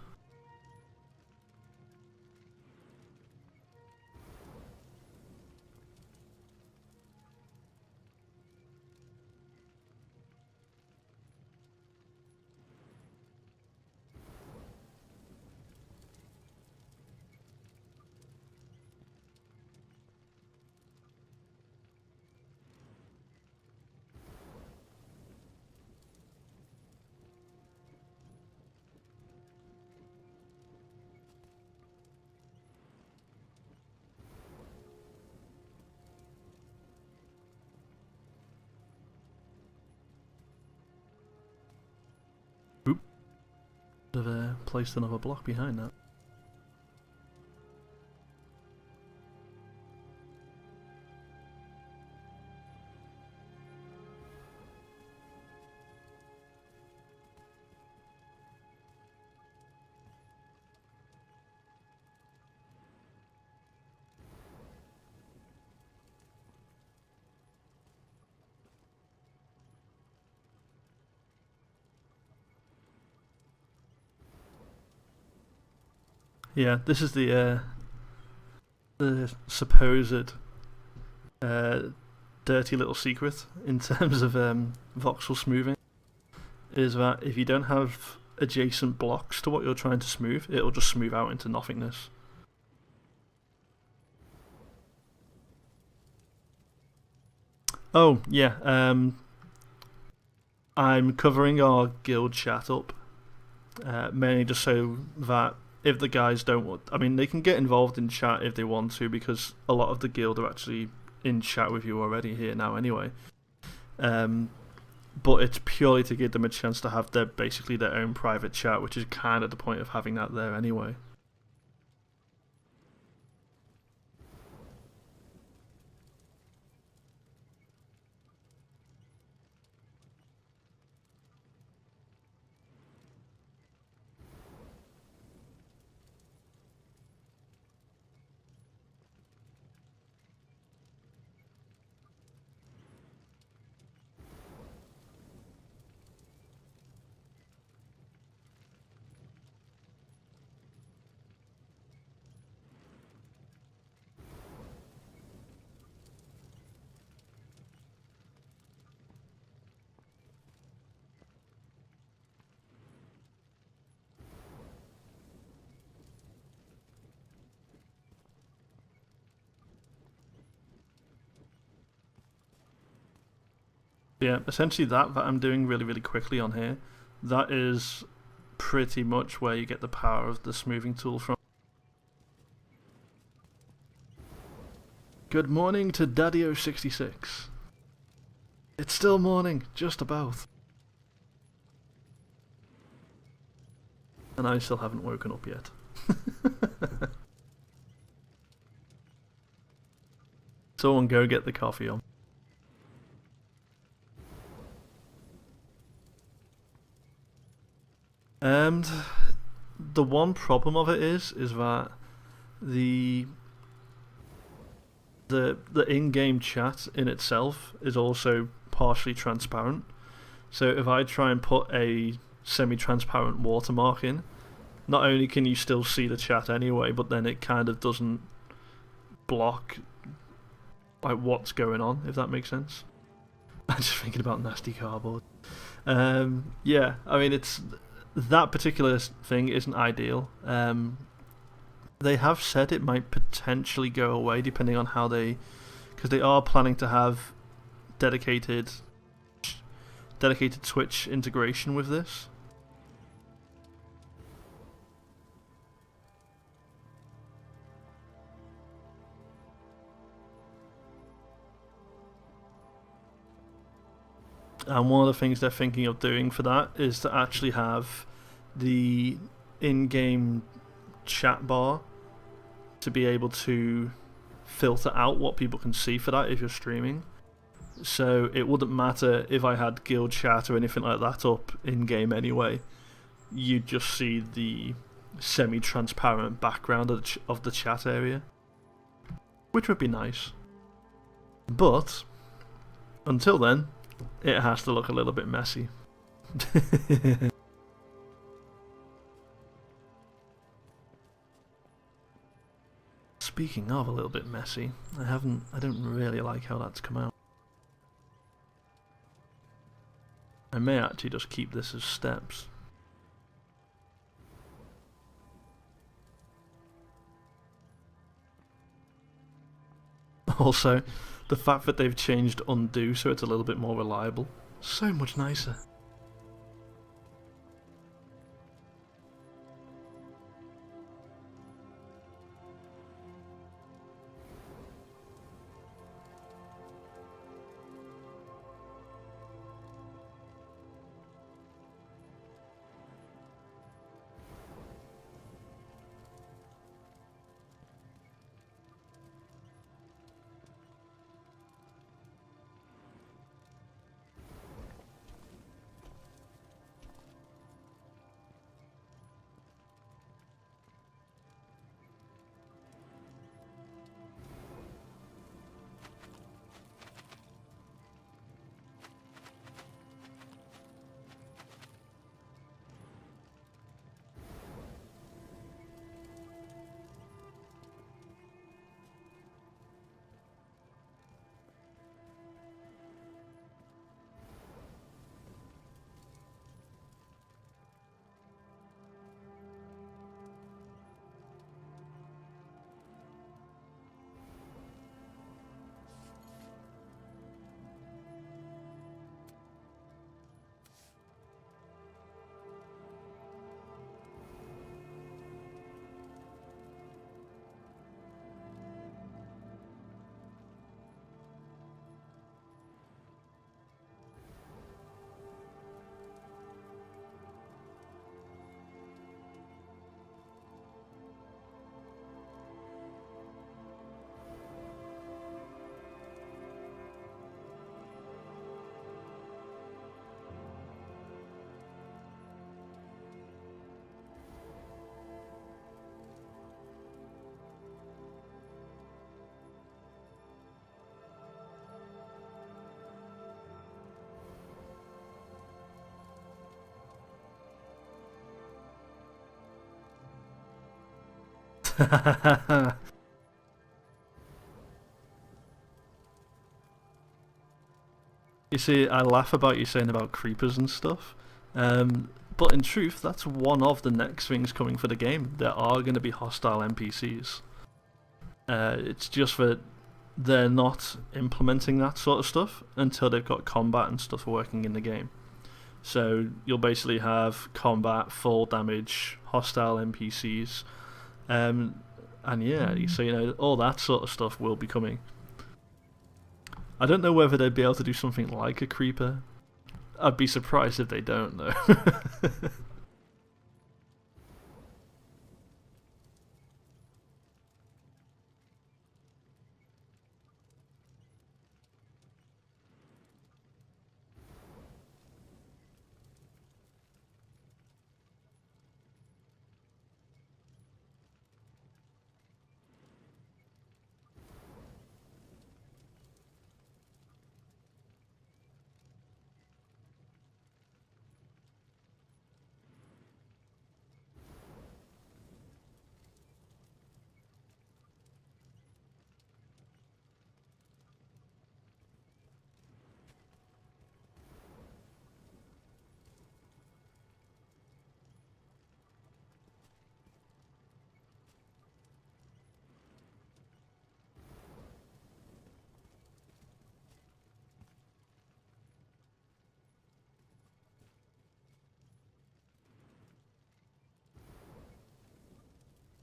placed another block behind that. Yeah, this is the supposed dirty little secret in terms of voxel smoothing, is that if you don't have adjacent blocks to what you're trying to smooth, it'll just smooth out into nothingness. Oh, yeah, I'm covering our guild chat up, mainly just so that if the guys don't want... I mean, they can get involved in chat if they want to, because a lot of the guild are actually in chat with you already here now anyway. But it's purely to give them a chance to have basically their own private chat, which is kind of the point of having that there anyway. Yeah, essentially that I'm doing really, really quickly on here, that is pretty much where you get the power of the smoothing tool from. Good morning to Daddio66. It's still morning, just about. And I still haven't woken up yet. Someone go get the coffee on. And the one problem of it is that the in-game chat in itself is also partially transparent. So if I try and put a semi-transparent watermark in, not only can you still see the chat anyway, but then it kind of doesn't block like what's going on, if that makes sense. I'm just thinking about nasty cardboard. Yeah, I mean, it's that particular thing isn't ideal. They have said it might potentially go away depending on how because they are planning to have dedicated Twitch integration with this. And one of the things they're thinking of doing for that is to actually have the in-game chat bar to be able to filter out what people can see for that if you're streaming. So it wouldn't matter if I had guild chat or anything like that up in-game anyway. You'd just see the semi-transparent background of the chat area, which would be nice. But until then, it has to look a little bit messy. Speaking of a little bit messy, I don't really like how that's come out. I may actually just keep this as steps. Also, the fact that they've changed undo so it's a little bit more reliable, so much nicer. You see, I laugh about you saying about creepers and stuff, but in truth, that's one of the next things coming for the game. There are going to be hostile NPCs. It's just that they're not implementing that sort of stuff until they've got combat and stuff working in the game. So you'll basically have combat, full damage, hostile NPCs, and yeah, so you know all that sort of stuff will be coming. I don't know whether they'd be able to do something like a creeper. I'd be surprised if they don't, though.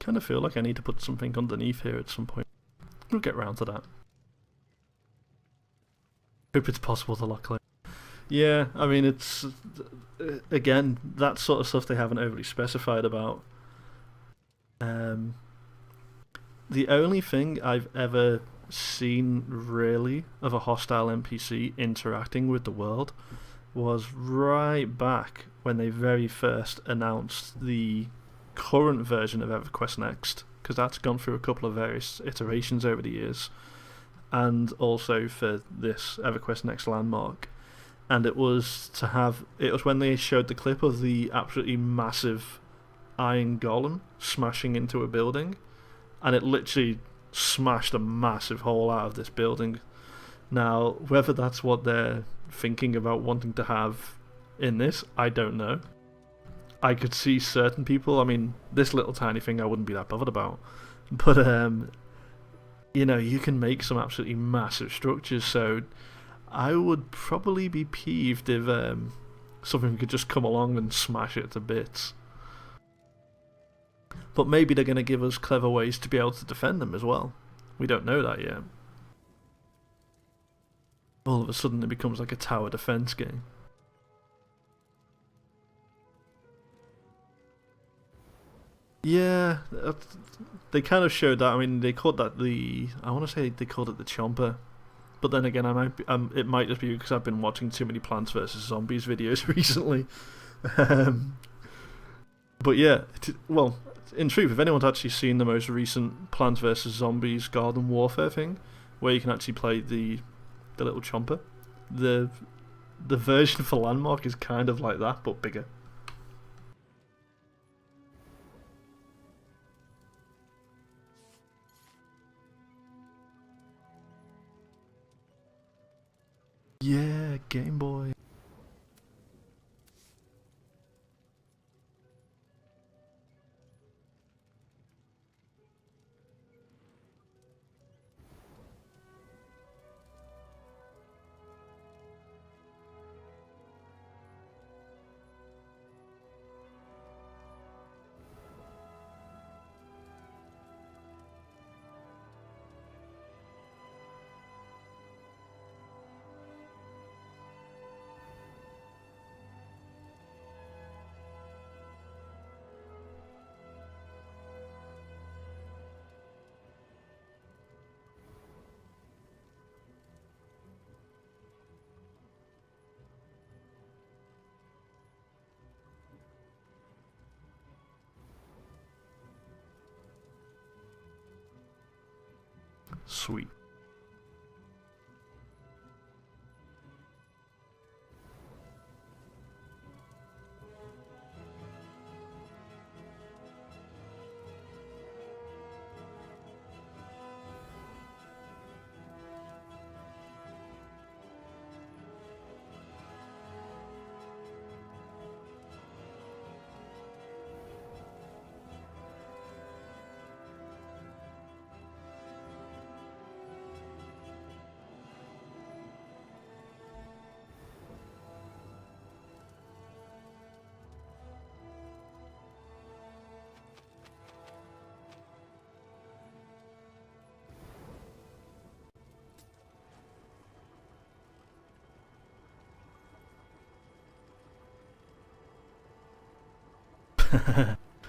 Kind of feel like I need to put something underneath here at some point. We'll get round to that. Hope it's possible to lock like. Yeah, I mean it's again that sort of stuff they haven't overly specified about. The only thing I've ever seen really of a hostile NPC interacting with the world was right back when they very first announced the current version of EverQuest Next, because that's gone through a couple of various iterations over the years, and also for this EverQuest Next landmark. And it was when they showed the clip of the absolutely massive iron golem smashing into a building, and it literally smashed a massive hole out of this building. Now, whether that's what they're thinking about wanting to have in this, I don't know. I could see certain people, I mean, this little tiny thing I wouldn't be that bothered about, but you know, you can make some absolutely massive structures, so I would probably be peeved if something could just come along and smash it to bits. But maybe they're going to give us clever ways to be able to defend them as well. We don't know that yet. All of a sudden it becomes like a tower defense game. Yeah, they kind of showed that. I mean, they called that I want to say they called it the Chomper. But then again, it might just be because I've been watching too many Plants vs Zombies videos recently. But yeah, well, in truth, if anyone's actually seen the most recent Plants vs Zombies Garden Warfare thing, where you can actually play the little Chomper, the version for Landmark is kind of like that, but bigger. Yeah, Game Boy. Sweet.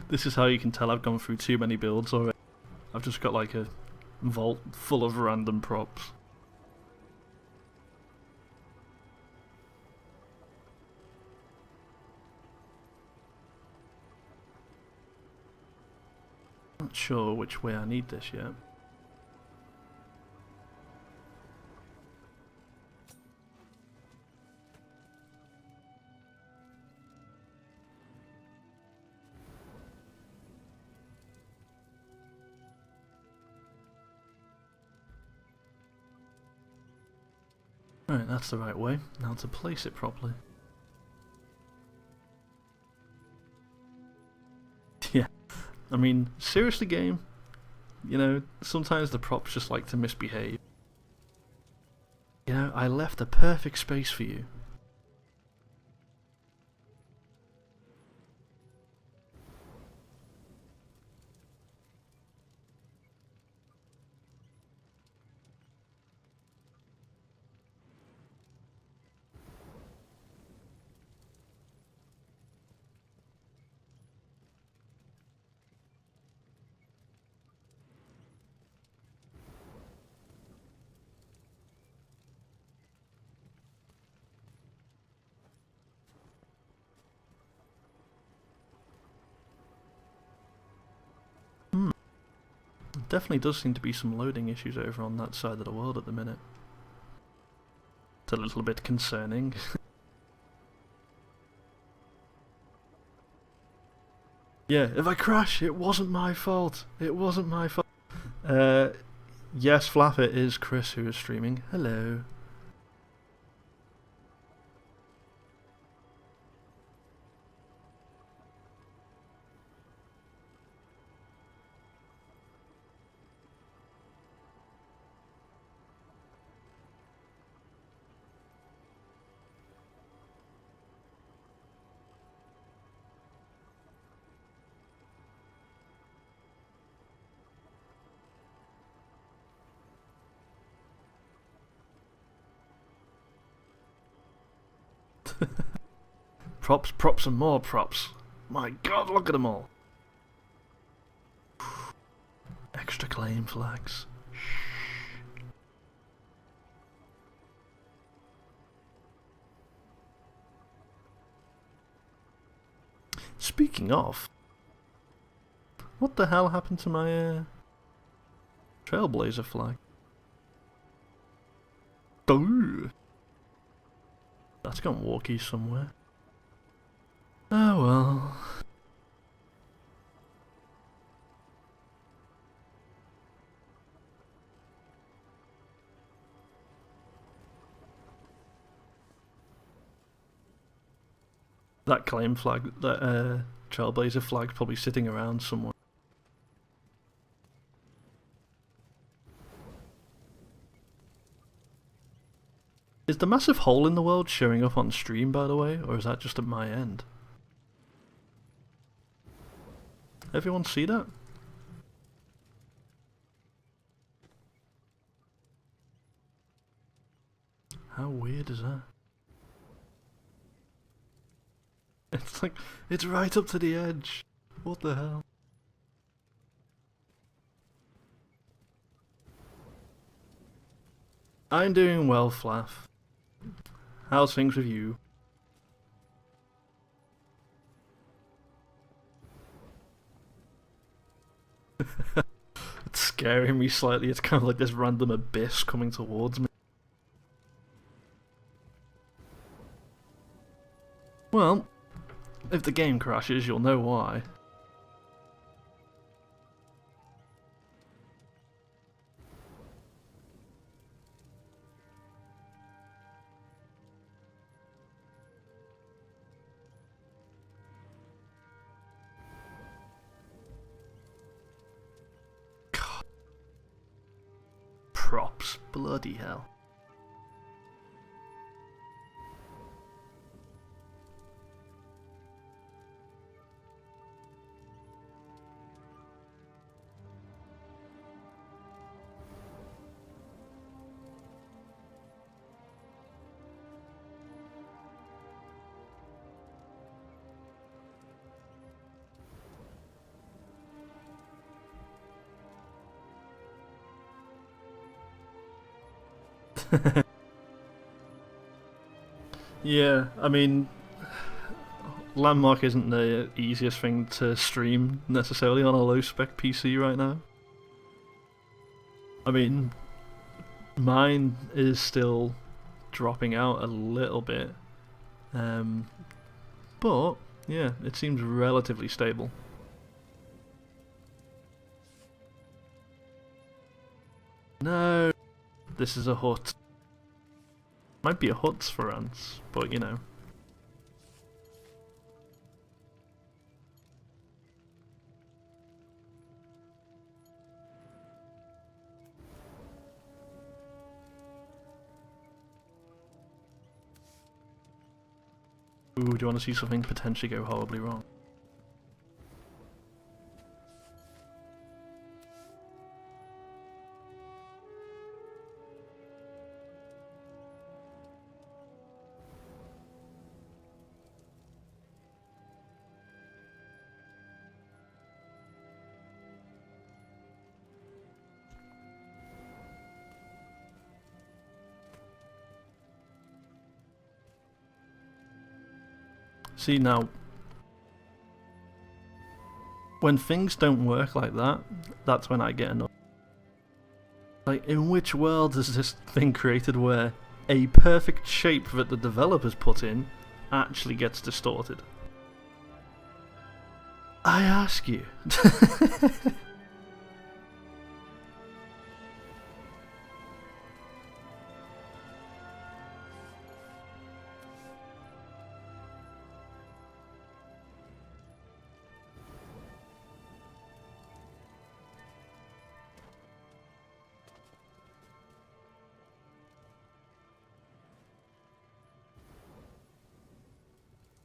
This is how you can tell I've gone through too many builds already. I've just got like a vault full of random props. Not sure which way I need this yet. Right, that's the right way. Now to place it properly. Yeah, I mean, seriously game, you know, sometimes the props just like to misbehave. You know, I left a perfect space for you. Definitely does seem to be some loading issues over on that side of the world at the minute. It's a little bit concerning. Yeah, if I crash, it wasn't my fault. It wasn't my fault. Yes, Flap, it is Chris who is streaming. Hello. Props, props and more props. My god, look at them all. Extra claim flags. Speaking of, what the hell happened to my Trailblazer flag? Ooh. That's gone walkie somewhere. Oh well. That claim flag, that Trailblazer flag, probably sitting around somewhere. Is the massive hole in the world showing up on stream, by the way, or is that just at my end? Everyone see that? How weird is that? It's like, it's right up to the edge. What the hell? I'm doing well, Flaff. How's things with you? It's scaring me slightly. It's kind of like this random abyss coming towards me. Well, if the game crashes, you'll know why. God. Props. Bloody hell. Yeah, I mean, Landmark isn't the easiest thing to stream necessarily on a low spec PC right now. I mean, mine is still dropping out a little bit, but yeah, it seems relatively stable. No, this is a hut. Might be a hut for ants, but you know. Ooh, do you want to see something potentially go horribly wrong? See now, when things don't work like that, that's when I get annoyed. Like, in which world is this thing created where a perfect shape that the developers put in actually gets distorted? I ask you.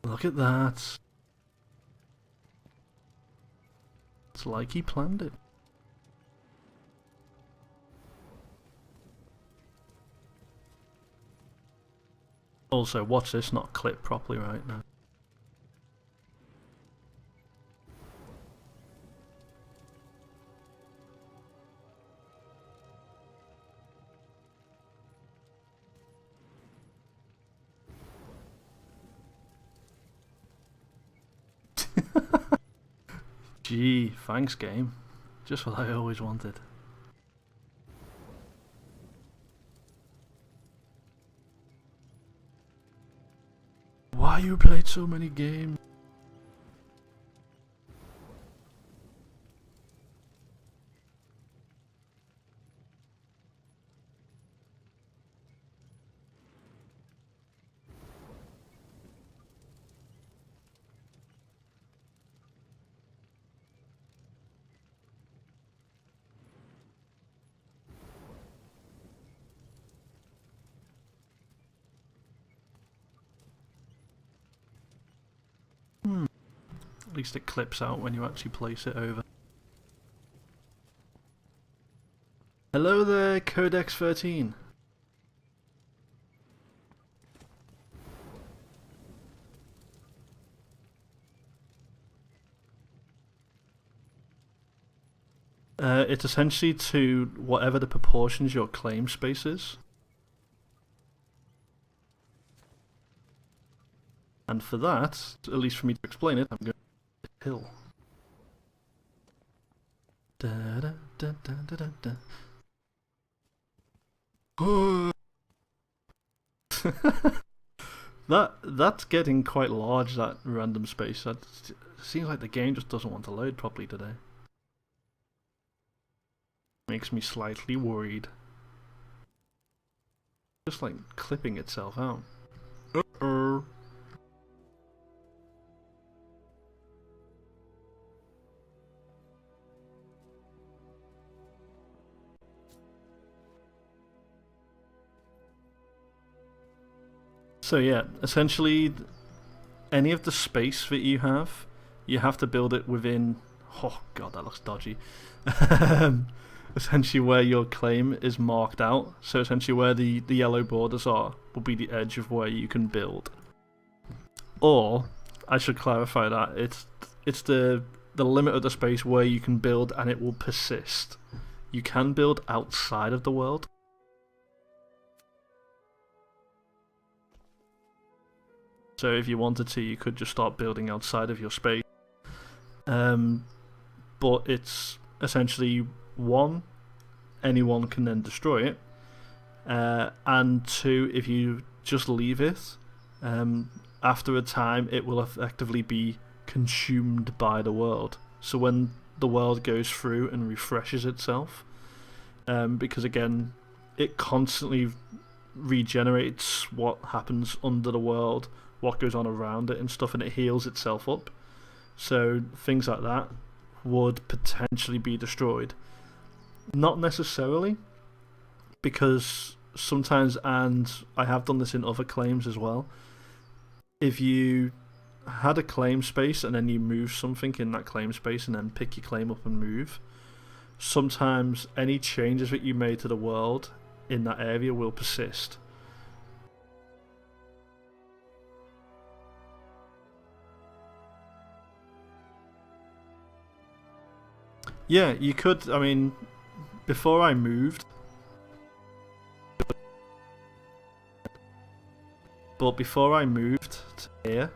Look at that. It's like he planned it. Also, watch this not clip properly right now. Gee, thanks game. Just what I always wanted. Why you played so many games? At least it clips out when you actually place it over. Hello there, Codex 13. It's essentially to whatever the proportions your claim space is. And for that, at least for me to explain it, I'm going to hill. Da, da, da, da, da, da. That's getting quite large, that random space. That seems like the game just doesn't want to load properly today. Makes me slightly worried. Just like clipping itself out. Uh-oh. So yeah, essentially any of the space that you have to build it within... Oh god, that looks dodgy. Essentially where your claim is marked out. So essentially where the yellow borders are will be the edge of where you can build. Or, I should clarify that, it's the limit of the space where you can build and it will persist. You can build outside of the world. So if you wanted to, you could just start building outside of your space. But it's essentially one, anyone can then destroy it, and two, if you just leave it, after a time it will effectively be consumed by the world. So when the world goes through and refreshes itself, because again, it constantly regenerates what happens under the world, what goes on around it and stuff, and it heals itself up. So things like that would potentially be destroyed. Not necessarily, because sometimes, and I have done this in other claims as well, if you had a claim space and then you move something in that claim space and then pick your claim up and move, sometimes any changes that you made to the world in that area will persist. Yeah, you could. I mean, before I moved, before I moved to here,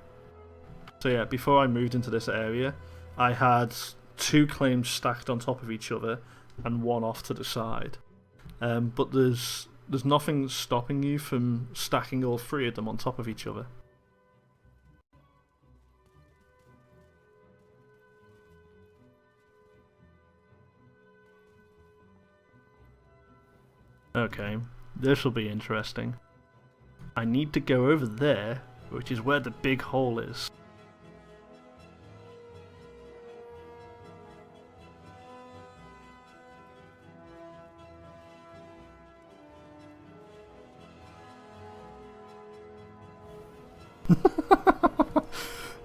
so yeah, before I moved into this area, I had 2 claims stacked on top of each other and one off to the side. But there's nothing stopping you from stacking all 3 of them on top of each other. Okay, this will be interesting. I need to go over there, which is where the big hole is.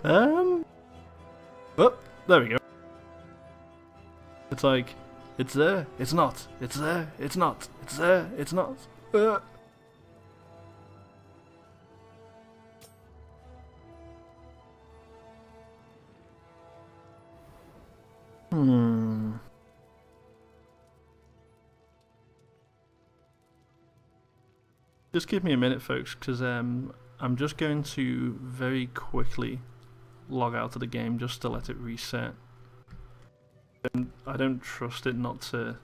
Oh, there we go. It's like, it's there, it's not, it's there, it's not, it's there, it's not. Just give me a minute, folks, because I'm just going to very quickly log out of the game just to let it reset. And I don't trust it not to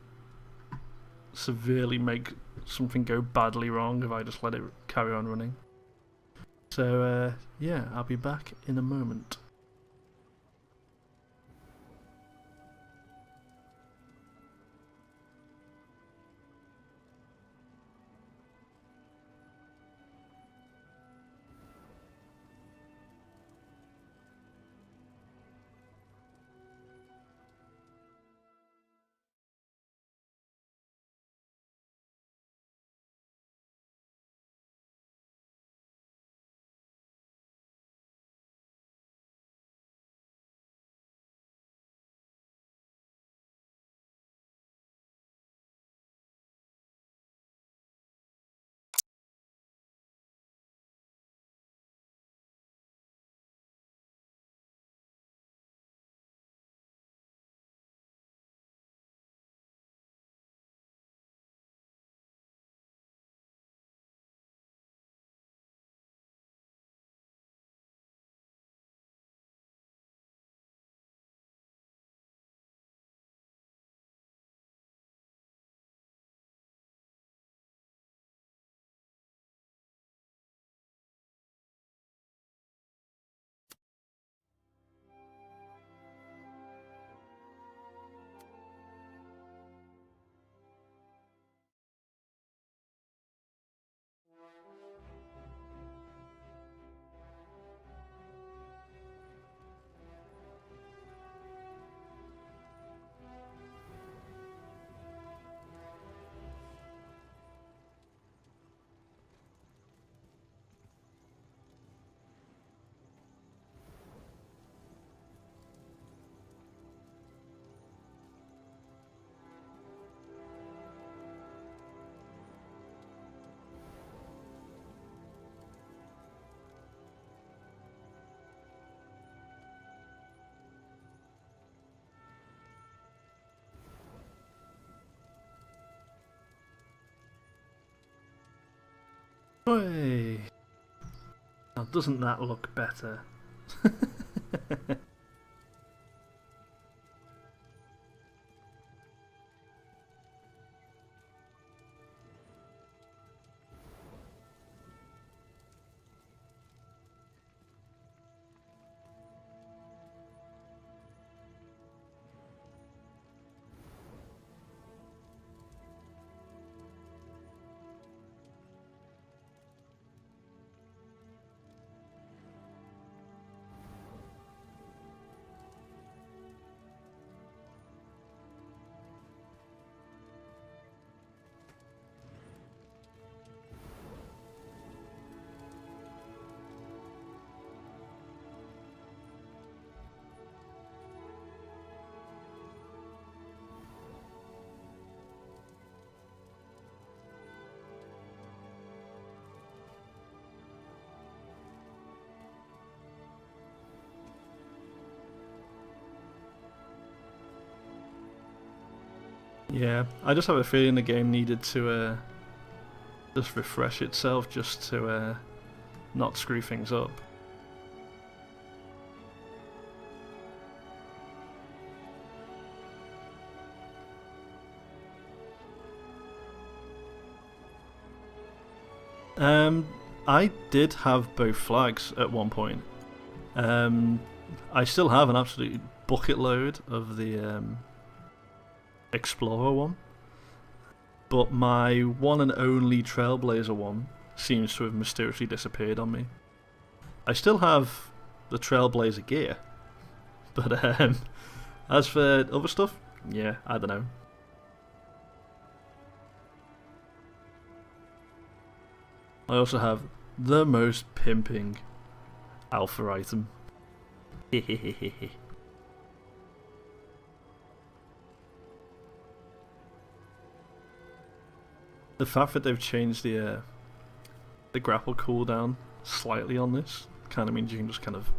severely make something go badly wrong if I just let it carry on running. So yeah, I'll be back in a moment. Hey. Now, doesn't that look better? Yeah, I just have a feeling the game needed to just refresh itself just to not screw things up. I did have both flags at one point. I still have an absolute bucket load of the Explorer one, but my one and only Trailblazer one seems to have mysteriously disappeared on me. I still have the Trailblazer gear, but as for other stuff, yeah, I don't know. I also have the most pimping alpha item. The fact that they've changed the grapple cooldown slightly on this kind of means you can just kind of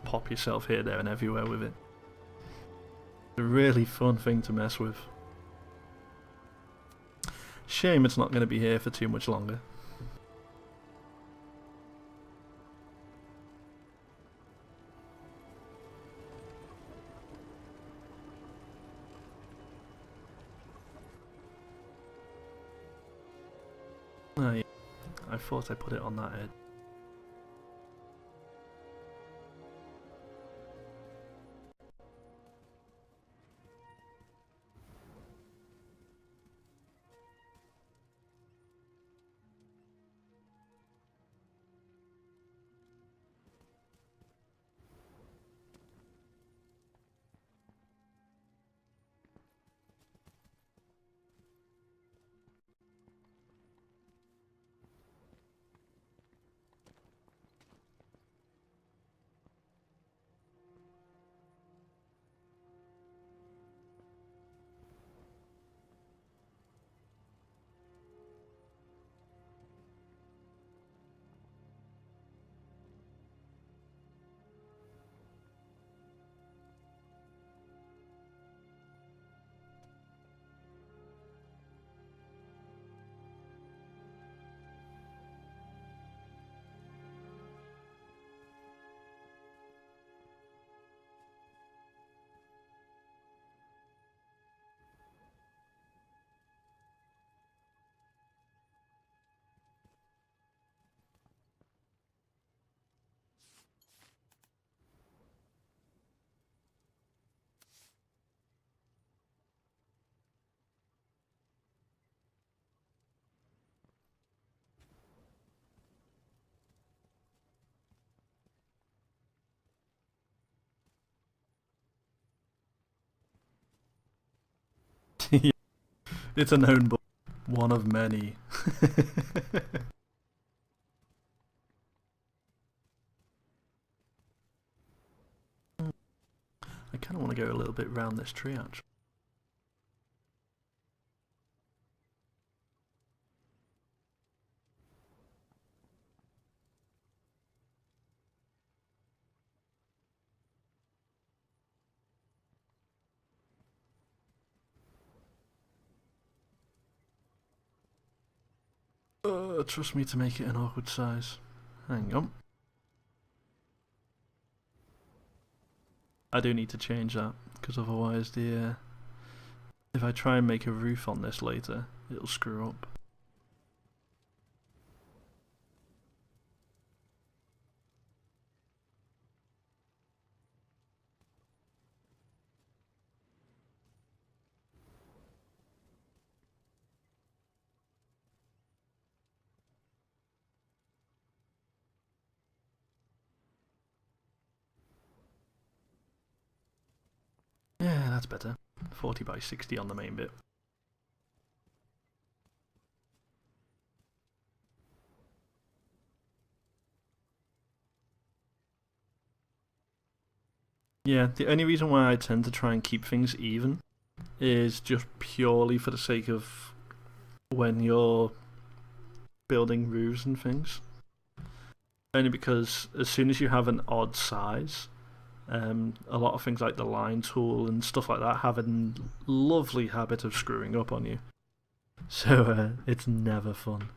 pop yourself here, there, and everywhere with it. It's a really fun thing to mess with. Shame it's not going to be here for too much longer. Oh yeah, I thought I put it on that edge. Yeah, it's a known book, one of many. I kind of want to go a little bit round this tree actually. Trust me to make it an awkward size. Hang on. I do need to change that, because otherwise if I try and make a roof on this later, it'll screw up. Yeah, that's better. 40 by 60 on the main bit. Yeah, the only reason why I tend to try and keep things even is just purely for the sake of when you're building roofs and things. Only because as soon as you have an odd size, a lot of things like the line tool and stuff like that have a lovely habit of screwing up on you. So it's never fun.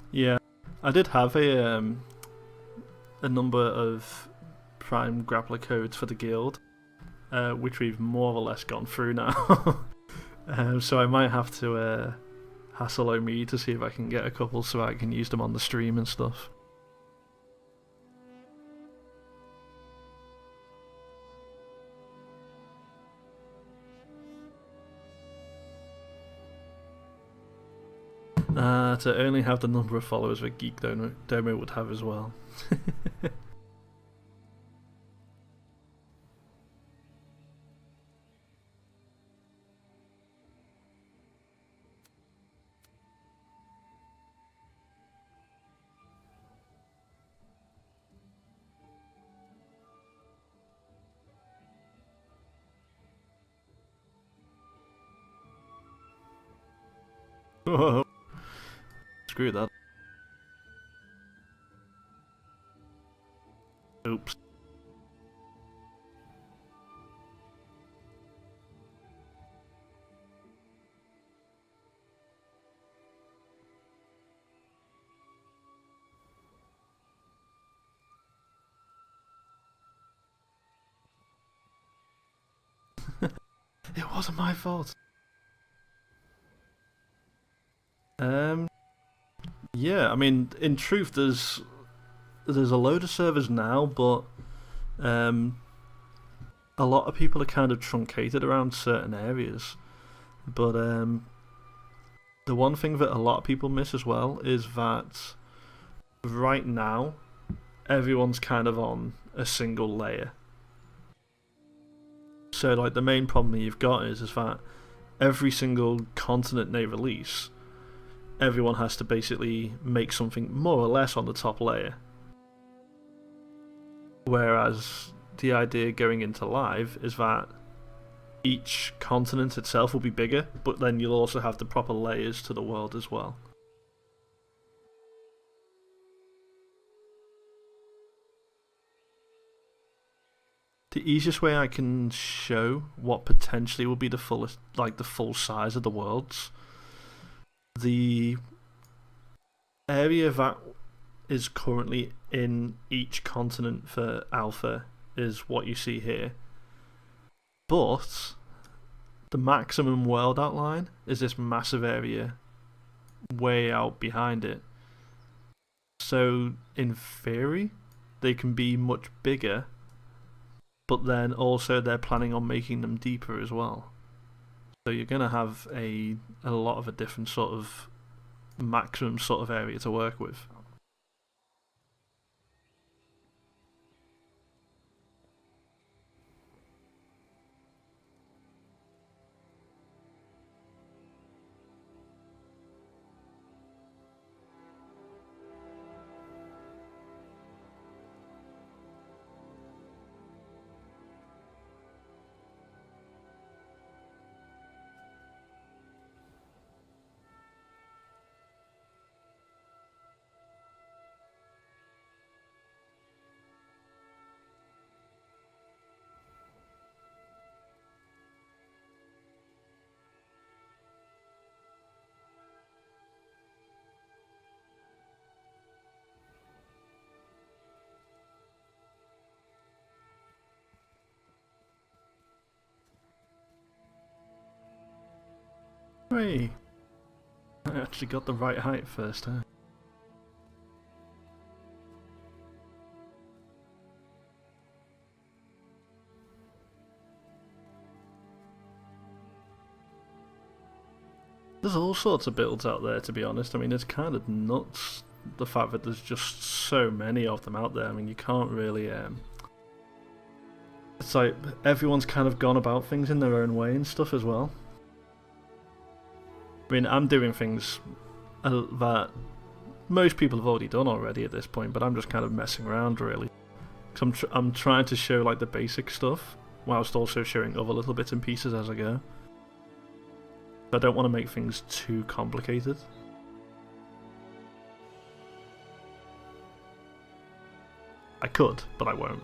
Yeah, I did have a number of Prime grappler codes for the guild, which we've more or less gone through now. So I might have to hassle Omi to see if I can get a couple so I can use them on the stream and stuff. To only have the number of followers that Geek Domo would have as well. Whoa. Screw that. Oops. It wasn't my fault. Yeah, I mean, in truth, there's a load of servers now, but a lot of people are kind of truncated around certain areas. But the one thing that a lot of people miss as well is that right now everyone's kind of on a single layer. So like the main problem you've got is that every single continent they release, everyone has to basically make something more or less on the top layer. Whereas the idea going into live is that each continent itself will be bigger, but then you'll also have the proper layers to the world as well. The easiest way I can show what potentially will be the fullest, like the full size of the worlds, the area that is currently in each continent for alpha is what you see here. But the maximum world outline is this massive area way out behind it. So in theory, they can be much bigger, but then also they're planning on making them deeper as well. So you're going to have a lot of a different sort of maximum sort of area to work with. Hey, I actually got the right height first time. There's all sorts of builds out there, to be honest. I mean, it's kind of nuts, the fact that there's just so many of them out there. I mean, you can't really... It's like, everyone's kind of gone about things in their own way and stuff as well. I mean, I'm doing things that most people have already done already at this point, but I'm just kind of messing around, really. Because I'm trying to show, like, the basic stuff, whilst also showing other little bits and pieces as I go. I don't want to make things too complicated. I could, but I won't.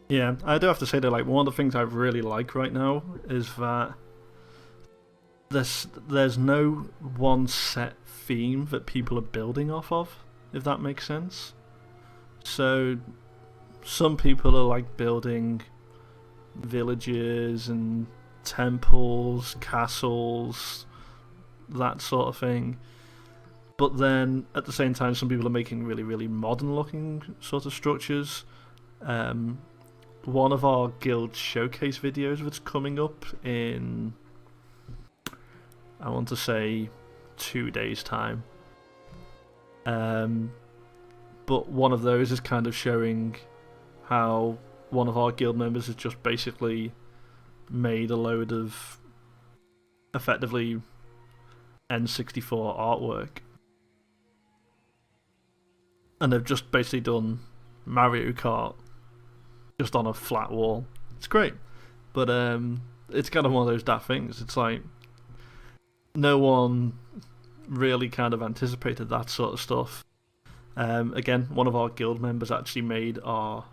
Yeah, I do have to say that, like, one of the things I really like right now is that there's no one set theme that people are building off of, if that makes sense. So some people are like building villages and temples, castles, that sort of thing. But then at the same time, some people are making really, really modern looking sort of structures. One of our guild showcase videos that's coming up in, I want to say, 2 days' time. But one of those is kind of showing how one of our guild members has just basically made a load of effectively N64 artwork. And they've just basically done Mario Kart just on a flat wall. It's great. But it's kind of one of those daft things. It's like no one really kind of anticipated that sort of stuff. Again, one of our guild members actually made our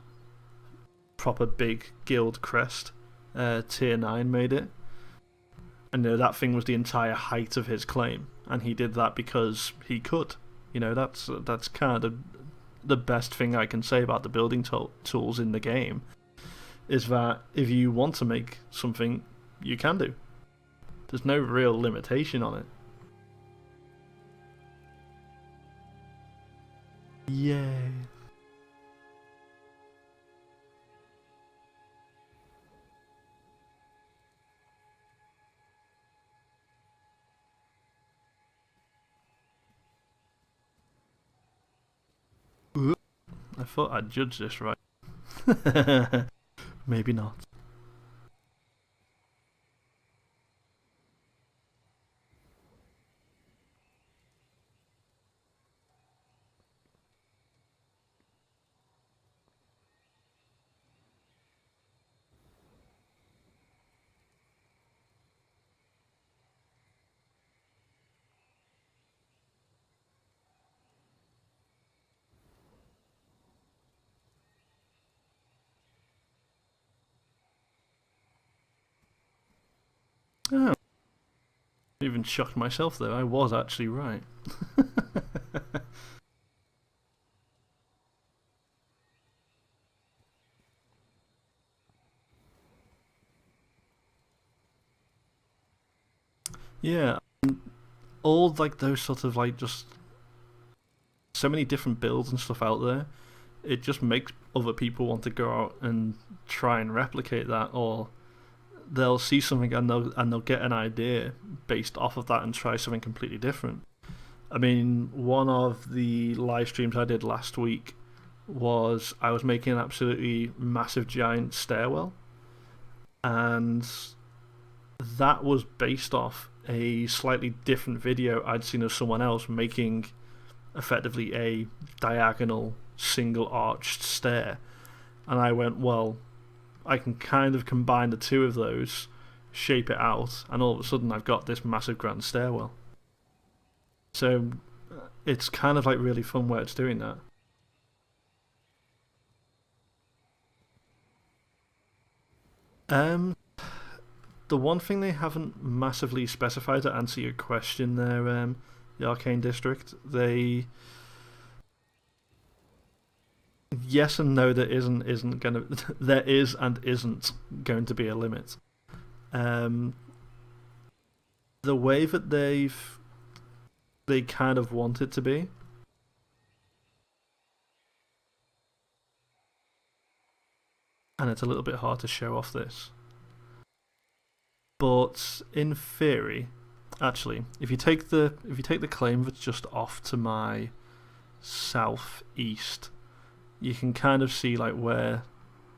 proper big guild crest. Tier 9 made it. And that thing was the entire height of his claim. And he did that because he could. That's kind of the best thing I can say about the building tools in the game, is that if you want to make something, you can do. There's no real limitation on it. Yay. I thought I'd judge this right. Maybe not. Oh, I even shocked myself though. I was actually right. Yeah, all like those sort of like just so many different builds and stuff out there. It just makes other people want to go out and try and replicate that, or they'll see something and they'll get an idea based off of that and try something completely different. I mean, one of the live streams I did last week was I was making an absolutely massive giant stairwell, and that was based off a slightly different video I'd seen of someone else making effectively a diagonal single arched stair. And I went, well, I can kind of combine the two of those, shape it out, and all of a sudden I've got this massive grand stairwell. So it's kind of like really fun where it's doing that. Um, the one thing they haven't massively specified to answer your question there, the Arcane District, they yes and no. There isn't gonna there is and isn't going to be a limit. Um, the way that they kind of want it to be, and it's a little bit hard to show off this. But in theory, actually, if you take the claim that's just off to my southeast, you can kind of see like where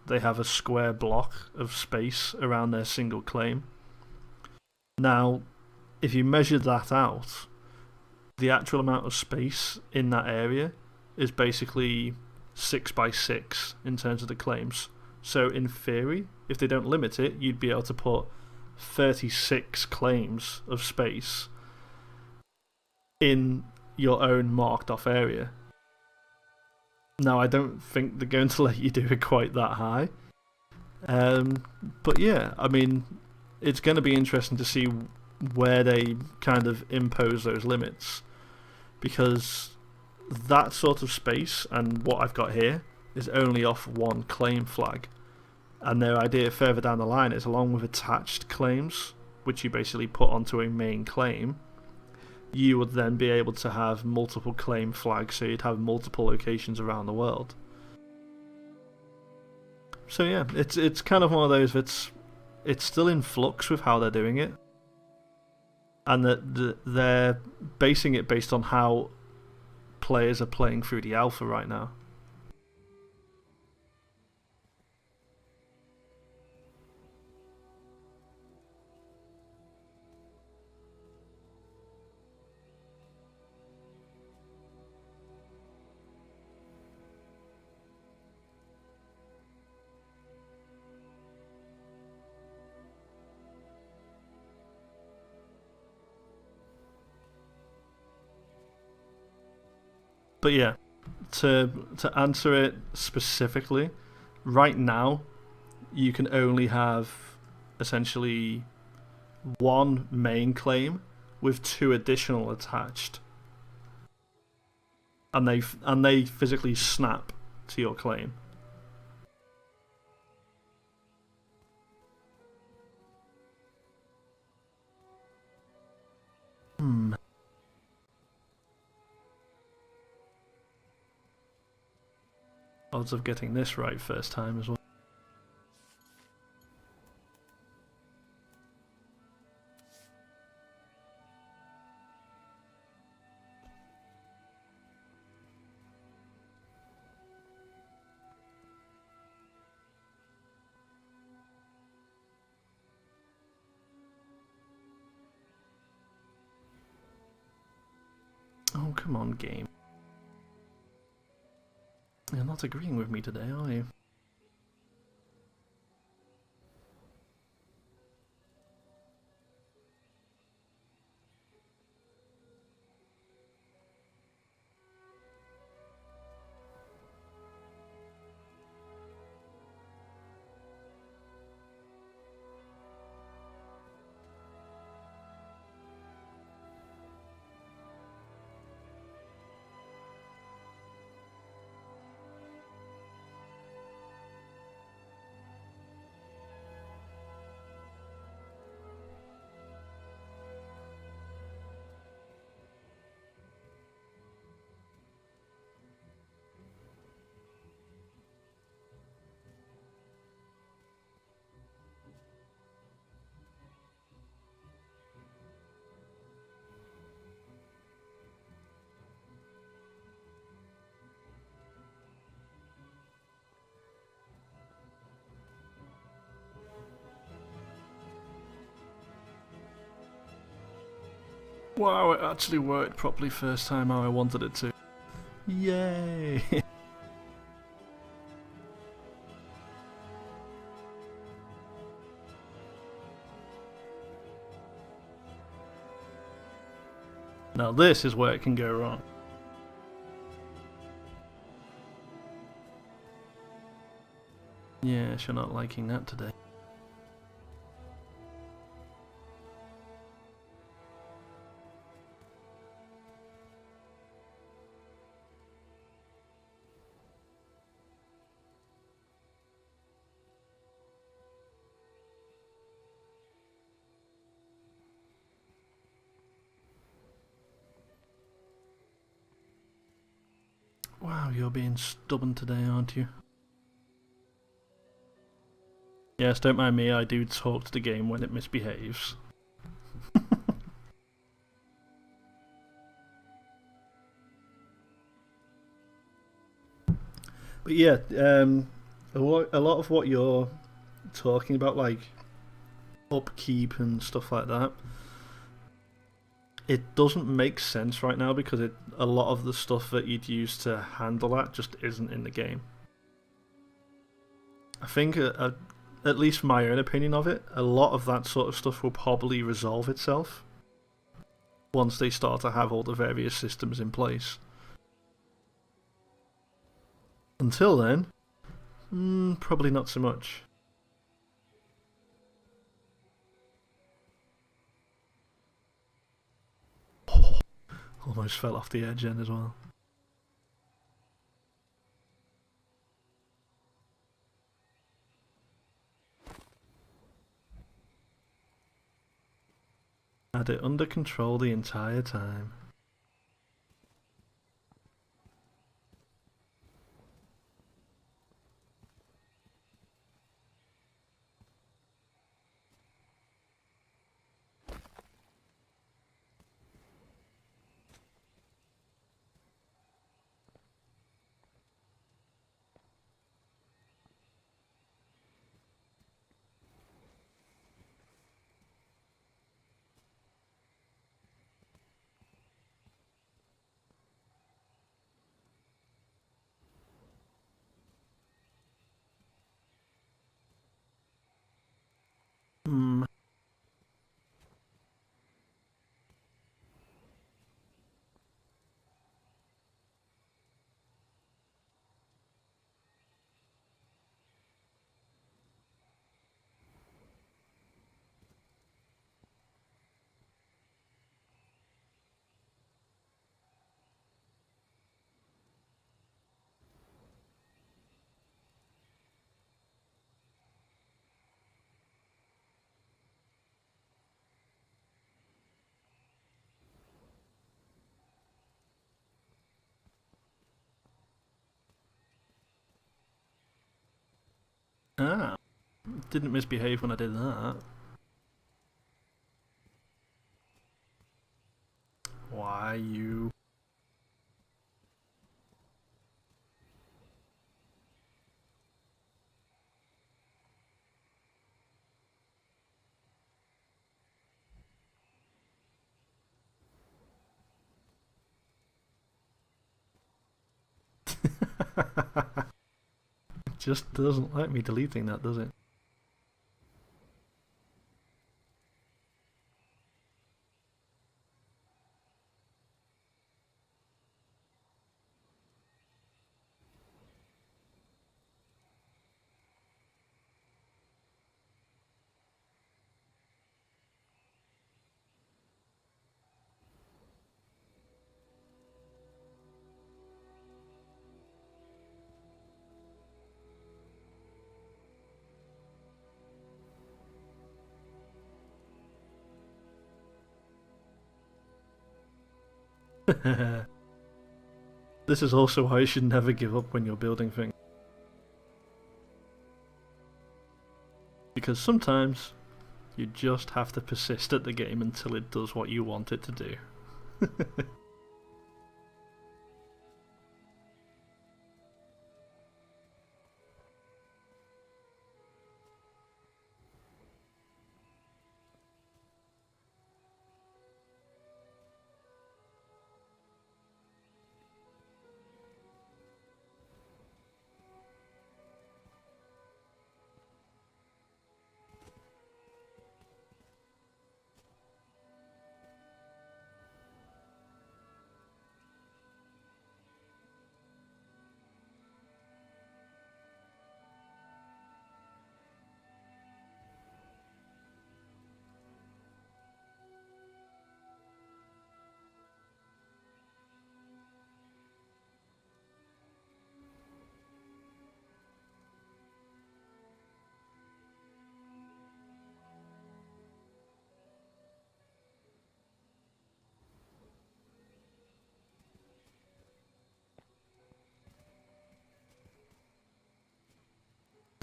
they have a square block of space around their single claim. Now, if you measure that out, the actual amount of space in that area is basically 6 by 6 in terms of the claims. So in theory, if they don't limit it, you'd be able to put 36 claims of space in your own marked off area. Now, I don't think they're going to let you do it quite that high. But yeah, I mean, it's going to be interesting to see where they kind of impose those limits, because that sort of space and what I've got here is only off one claim flag. And their idea further down the line is, along with attached claims, which you basically put onto a main claim, you would then be able to have multiple claim flags, so you'd have multiple locations around the world. So yeah, it's kind of one of those that's it's still in flux with how they're doing it, and that they're basing it based on how players are playing through the alpha right now. But yeah, to answer it specifically, right now you can only have essentially one main claim with 2 additional attached, and they physically snap to your claim. Odds of getting this right first time as well. Come on, game. You're not agreeing with me today, are you? Wow, it actually worked properly first time how I wanted it to. Yay! Now this is where it can go wrong. Yes, you're not liking that today. Wow, you're being stubborn today, aren't you? Yes, don't mind me, I do talk to the game when it misbehaves. But yeah, a lot of what you're talking about, like upkeep and stuff like that, it doesn't make sense right now because a lot of the stuff that you'd use to handle that just isn't in the game. I think, at least my own opinion of it, a lot of that sort of stuff will probably resolve itself once they start to have all the various systems in place. Until then, probably not so much. Oh, almost fell off the edge then as well. Had it under control the entire time. Hmm. Ah, didn't misbehave when I did that. Why you? It just doesn't like me deleting that, does it? This is also why you should never give up when you're building things. Because sometimes you just have to persist at the game until it does what you want it to do.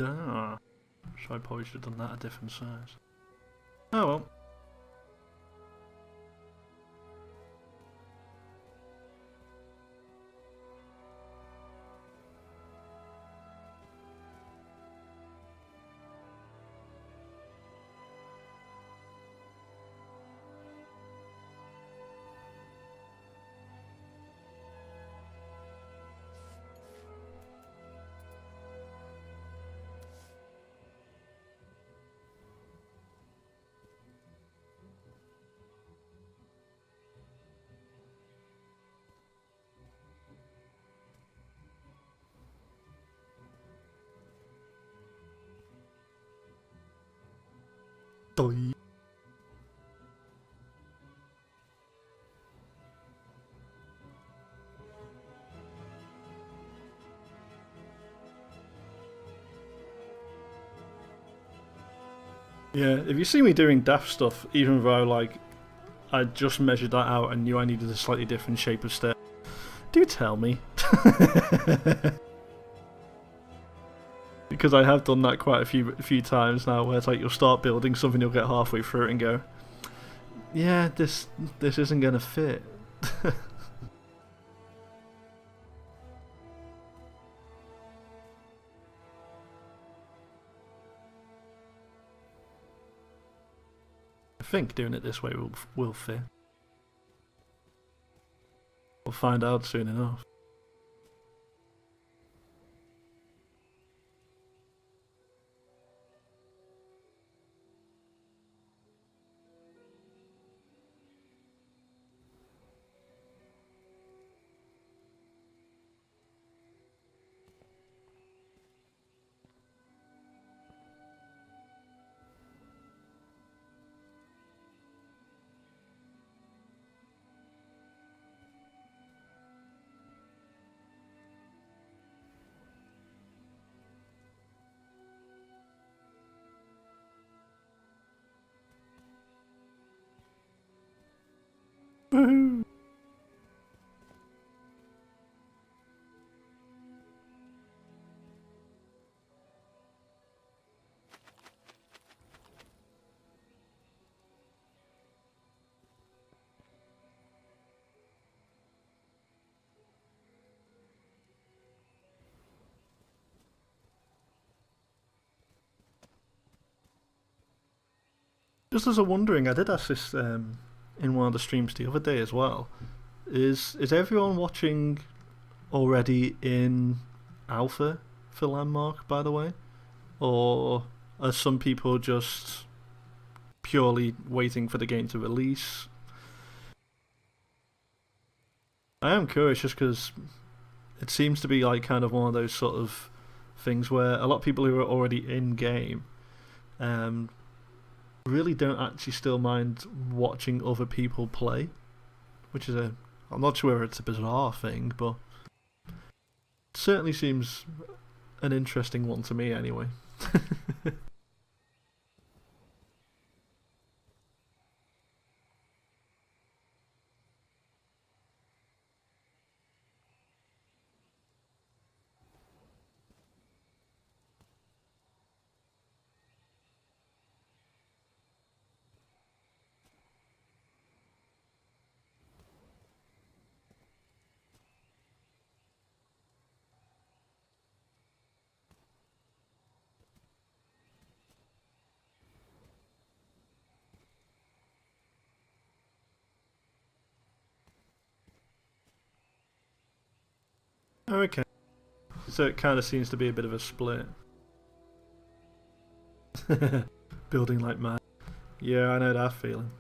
Ah, so I probably should have done that a different size. Oh well. Doi. Yeah, if you see me doing daft stuff, even though like I just measured that out and knew I needed a slightly different shape of stair, do tell me. Because I have done that quite a few times now, where it's like you'll start building something, you'll get halfway through it and go, yeah, this isn't gonna fit. I think doing it this way will fit. We'll find out soon enough. Woohoo! Just as a wondering, I did ask this in one of the streams the other day as well. Is everyone watching already in alpha for Landmark, by the way? Or are some people just purely waiting for the game to release? I am curious just because it seems to be like kind of one of those sort of things where a lot of people who are already in game really don't actually still mind watching other people play, which is I'm not sure whether it's a bizarre thing, but it certainly seems an interesting one to me anyway. Okay, so it kind of seems to be a bit of a split. Building like mad. Yeah, I know that feeling.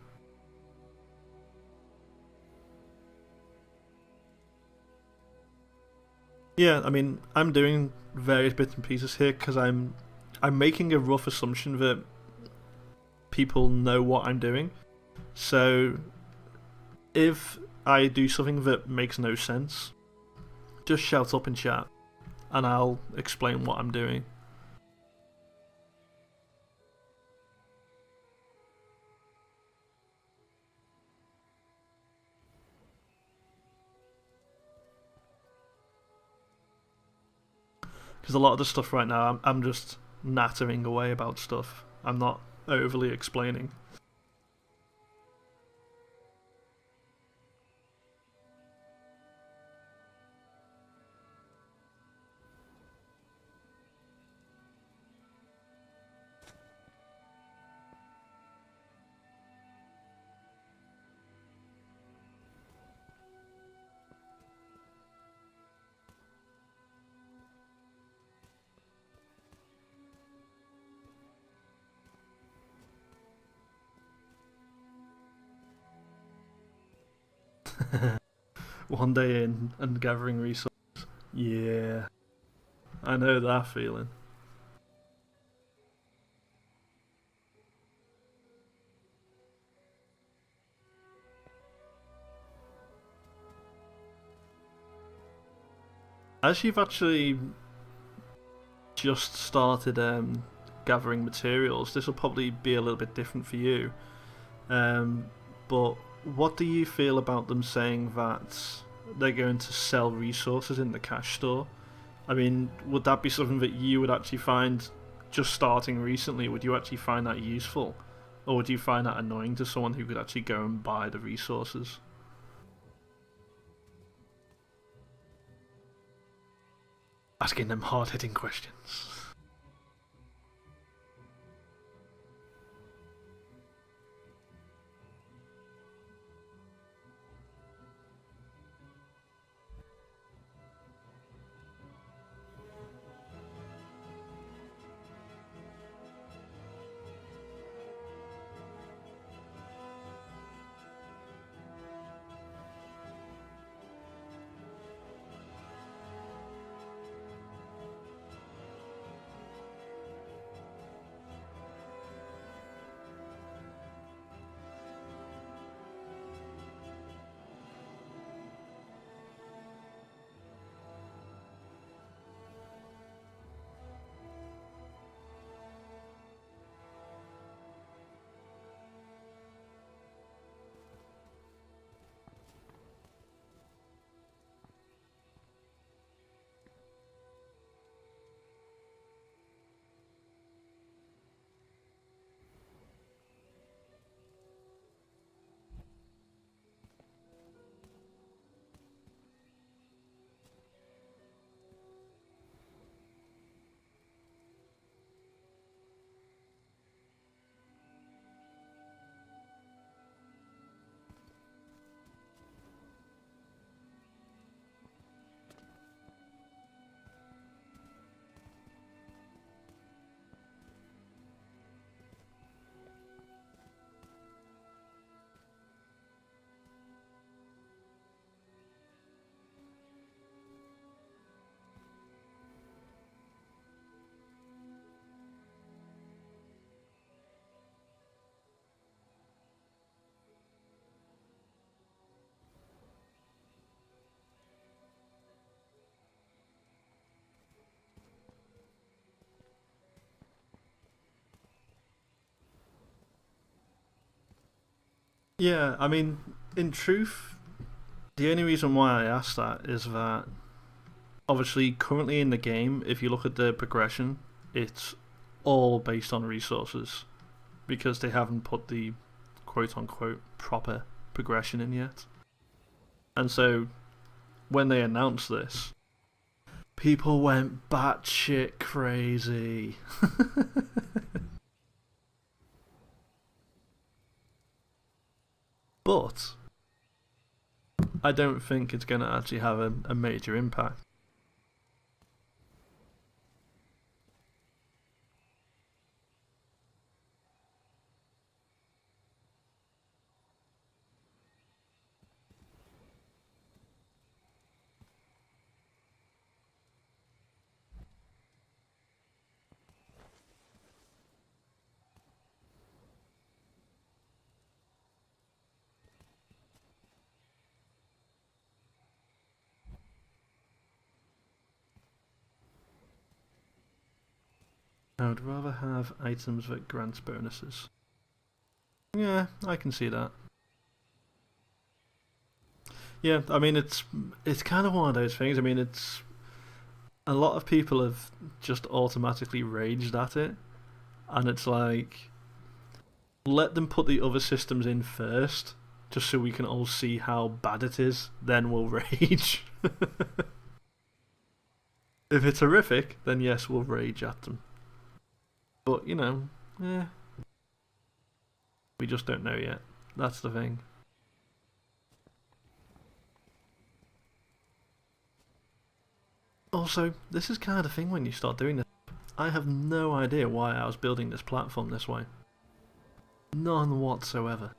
Yeah, I mean, I'm doing various bits and pieces here because I'm making a rough assumption that people know what I'm doing. So if I do something that makes no sense, just shout up in chat and I'll explain what I'm doing. Because a lot of the stuff right now, I'm just nattering away about stuff. I'm not overly explaining. One day in and gathering resources. Yeah, I know that feeling. As you've actually just started gathering materials, this will probably be a little bit different for you. Um, but what do you feel about them saying that they're going to sell resources in the cash store? I mean, would that be something that you would actually find just starting recently? Would you actually find that useful? Or would you find that annoying to someone who could actually go and buy the resources? Asking them hard hitting questions. Yeah, I mean, in truth, the only reason why I asked that is that obviously currently in the game, if you look at the progression, it's all based on resources because they haven't put the quote unquote proper progression in yet. And so when they announced this, people went batshit crazy. But I don't think it's going to actually have a major impact. I would rather have items that grant bonuses. Yeah, I can see that. Yeah, I mean it's kind of one of those things. I mean it's a lot of people have just automatically raged at it, and it's like let them put the other systems in first, just so we can all see how bad it is. Then we'll rage. If it's horrific, then yes, we'll rage at them. But eh, we just don't know yet. That's the thing. Also, this is kind of the thing when you start doing this. I have no idea why I was building this platform this way. None whatsoever.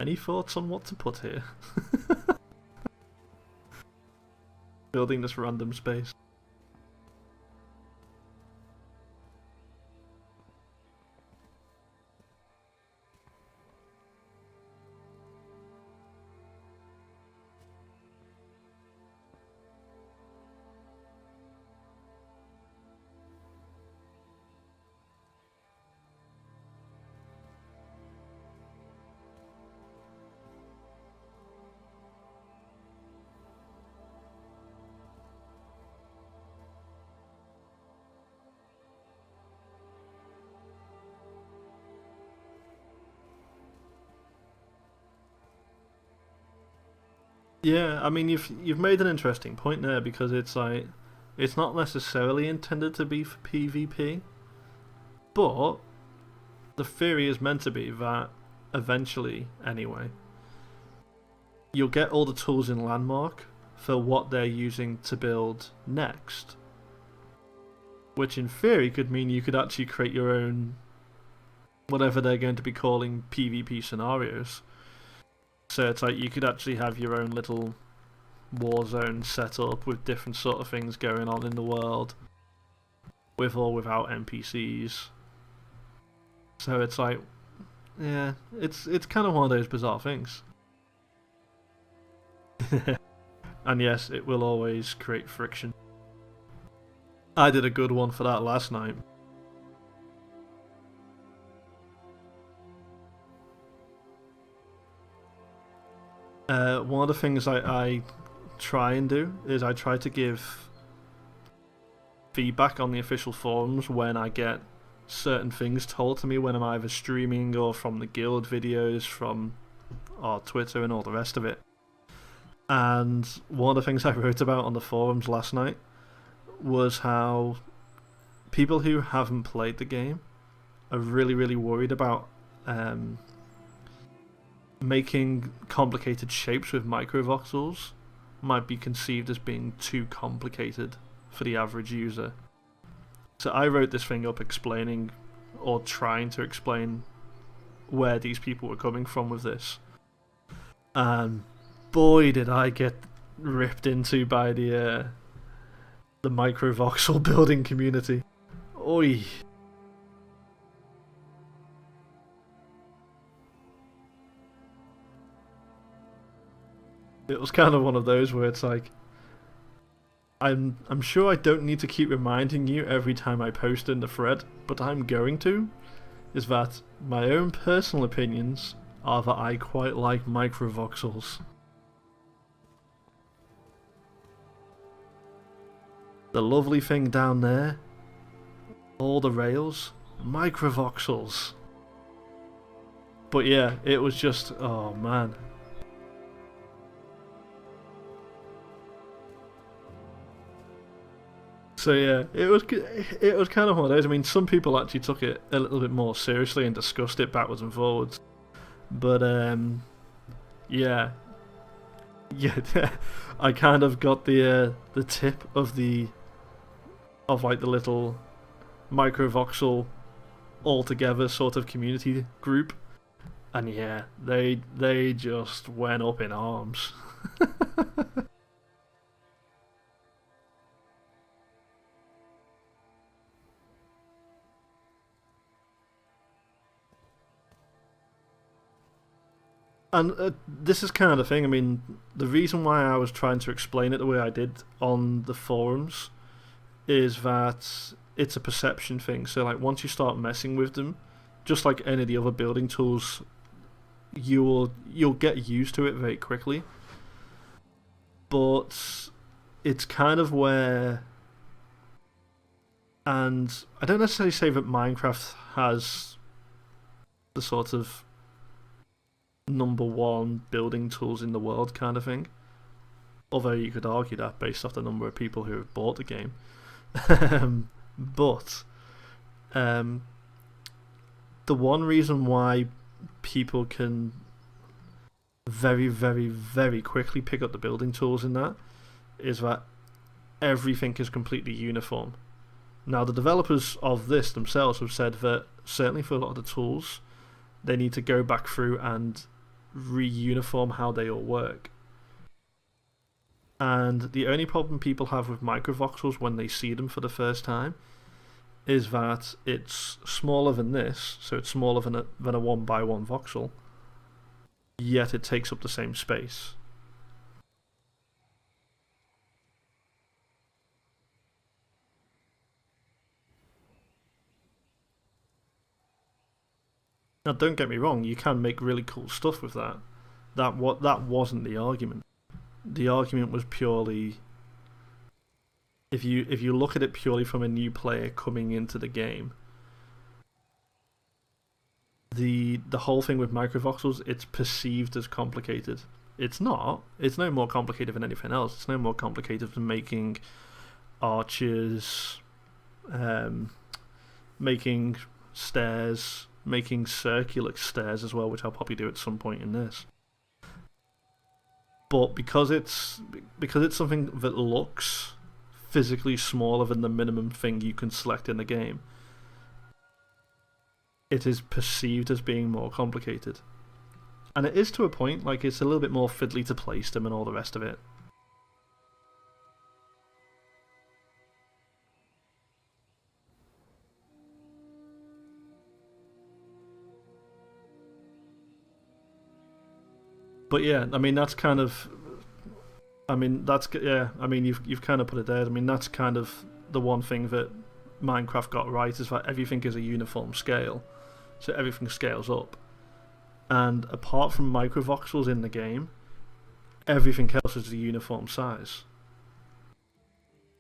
Any thoughts on what to put here? Building this random space. Yeah, I mean you've made an interesting point there because it's like it's not necessarily intended to be for PvP, but the theory is meant to be that eventually, anyway, you'll get all the tools in Landmark for what they're using to build next. Which in theory could mean you could actually create your own whatever they're going to be calling PvP scenarios. So it's like you could actually have your own little war zone set up with different sort of things going on in the world, with or without NPCs. So it's like, yeah, it's kind of one of those bizarre things. And yes, it will always create friction. I did a good one for that last night. One of the things I try and do is I try to give feedback on the official forums when I get certain things told to me when I'm either streaming or from the guild videos, from our Twitter and all the rest of it. And one of the things I wrote about on the forums last night was how people who haven't played the game are really, really worried about making complicated shapes with microvoxels might be conceived as being too complicated for the average user. So I wrote this thing up explaining, or trying to explain, where these people were coming from with this. And boy did I get ripped into by the microvoxel building community. Oi. It was kind of one of those where it's like, I'm sure I don't need to keep reminding you every time I post in the thread, but I'm going to, is that my own personal opinions are that I quite like microvoxels. The lovely thing down there, all the rails, microvoxels. But yeah, it was just, oh man. So yeah, it was kind of one of those. I mean, some people actually took it a little bit more seriously and discussed it backwards and forwards. But yeah, yeah, I kind of got the tip of like the little microvoxel all together sort of community group, and yeah, they just went up in arms. And this is kind of the thing. I mean, the reason why I was trying to explain it the way I did on the forums is that it's a perception thing. So, like, once you start messing with them, just like any of the other building tools, you'll get used to it very quickly. But it's kind of where, and I don't necessarily say that Minecraft has the sort of number one building tools in the world kind of thing. Although you could argue that based off the number of people who have bought the game. But the one reason why people can very, very, very quickly pick up the building tools in that is that everything is completely uniform. Now, the developers of this themselves have said that certainly for a lot of the tools, they need to go back through and re-uniform how they all work. And the only problem people have with microvoxels when they see them for the first time is that it's smaller than this, so it's smaller than a 1x1 voxel, yet it takes up the same space. Now, don't get me wrong, you can make really cool stuff with that. That wasn't the argument. The argument was purely, if you look at it purely from a new player coming into the game, the whole thing with microvoxels, it's perceived as complicated. It's not. It's no more complicated than anything else. It's no more complicated than making arches, making stairs, making circular stairs as well, which I'll probably do at some point in this. But because it's something that looks physically smaller than the minimum thing you can select in the game, it is perceived as being more complicated. And it is to a point. Like, it's a little bit more fiddly to place them and all the rest of it. But yeah, I mean, that's kind of, I mean, that's, yeah, I mean, you've kind of put it there. I mean, that's kind of the one thing that Minecraft got right, is that everything is a uniform scale, so everything scales up. And apart from microvoxels in the game, everything else is a uniform size.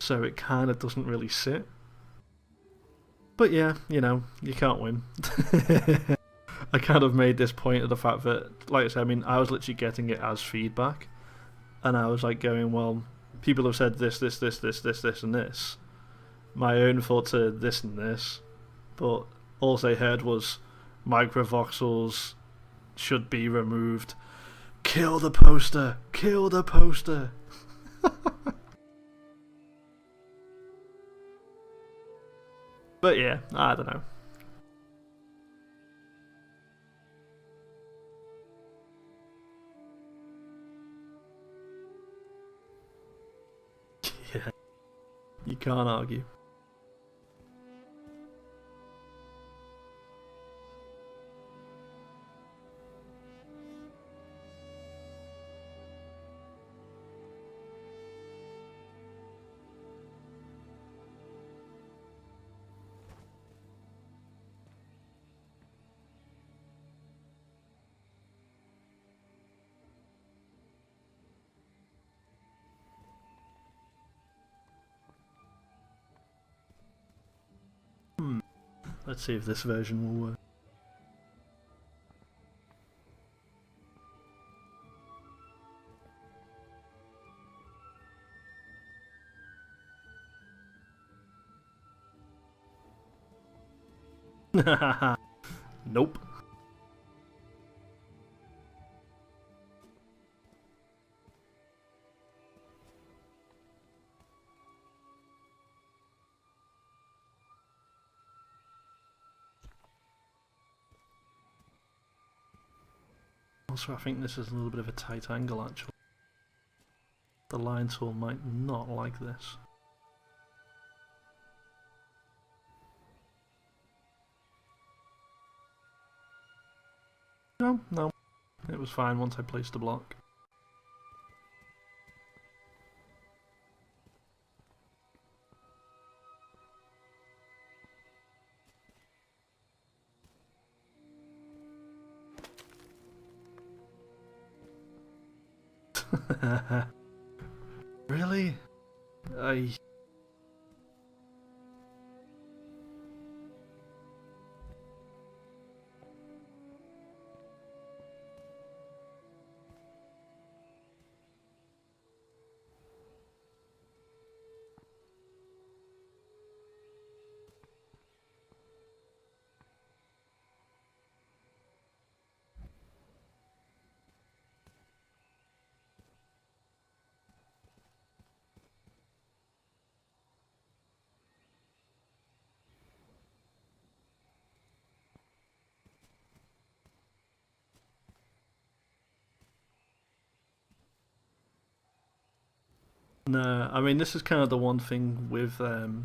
So it kind of doesn't really sit. But yeah, you know, you can't win. I kind of made this point of the fact that, like I said, I mean, I was literally getting it as feedback, and I was like going, well, people have said this, and this. My own thoughts are this and this, but all they heard was microvoxels should be removed. Kill the poster! Kill the poster! But yeah, I don't know. Yeah, you can't argue. Let's see if this version will work. Nope. Also, I think this is a little bit of a tight angle actually. The line tool might not like this. No, it was fine once I placed the block. Really? No, I mean this is kind of the one thing with some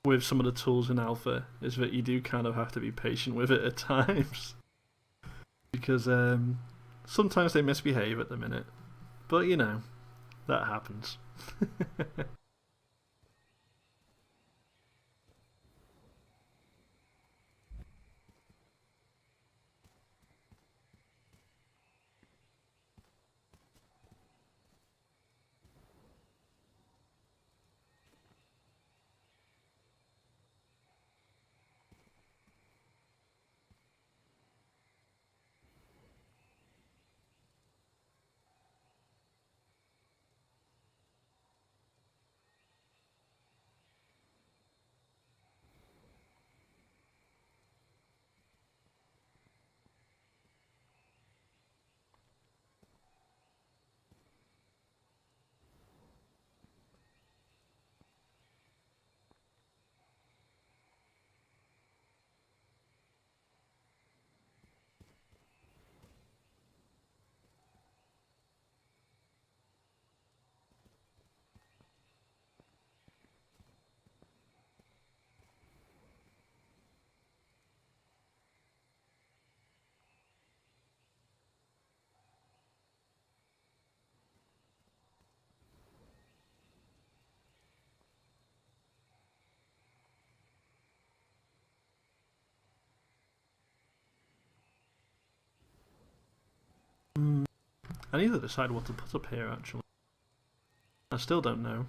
of the tools in alpha is that you do kind of have to be patient with it at times because sometimes they misbehave at the minute, but you know that happens. I need to decide what to put up here actually. I still don't know.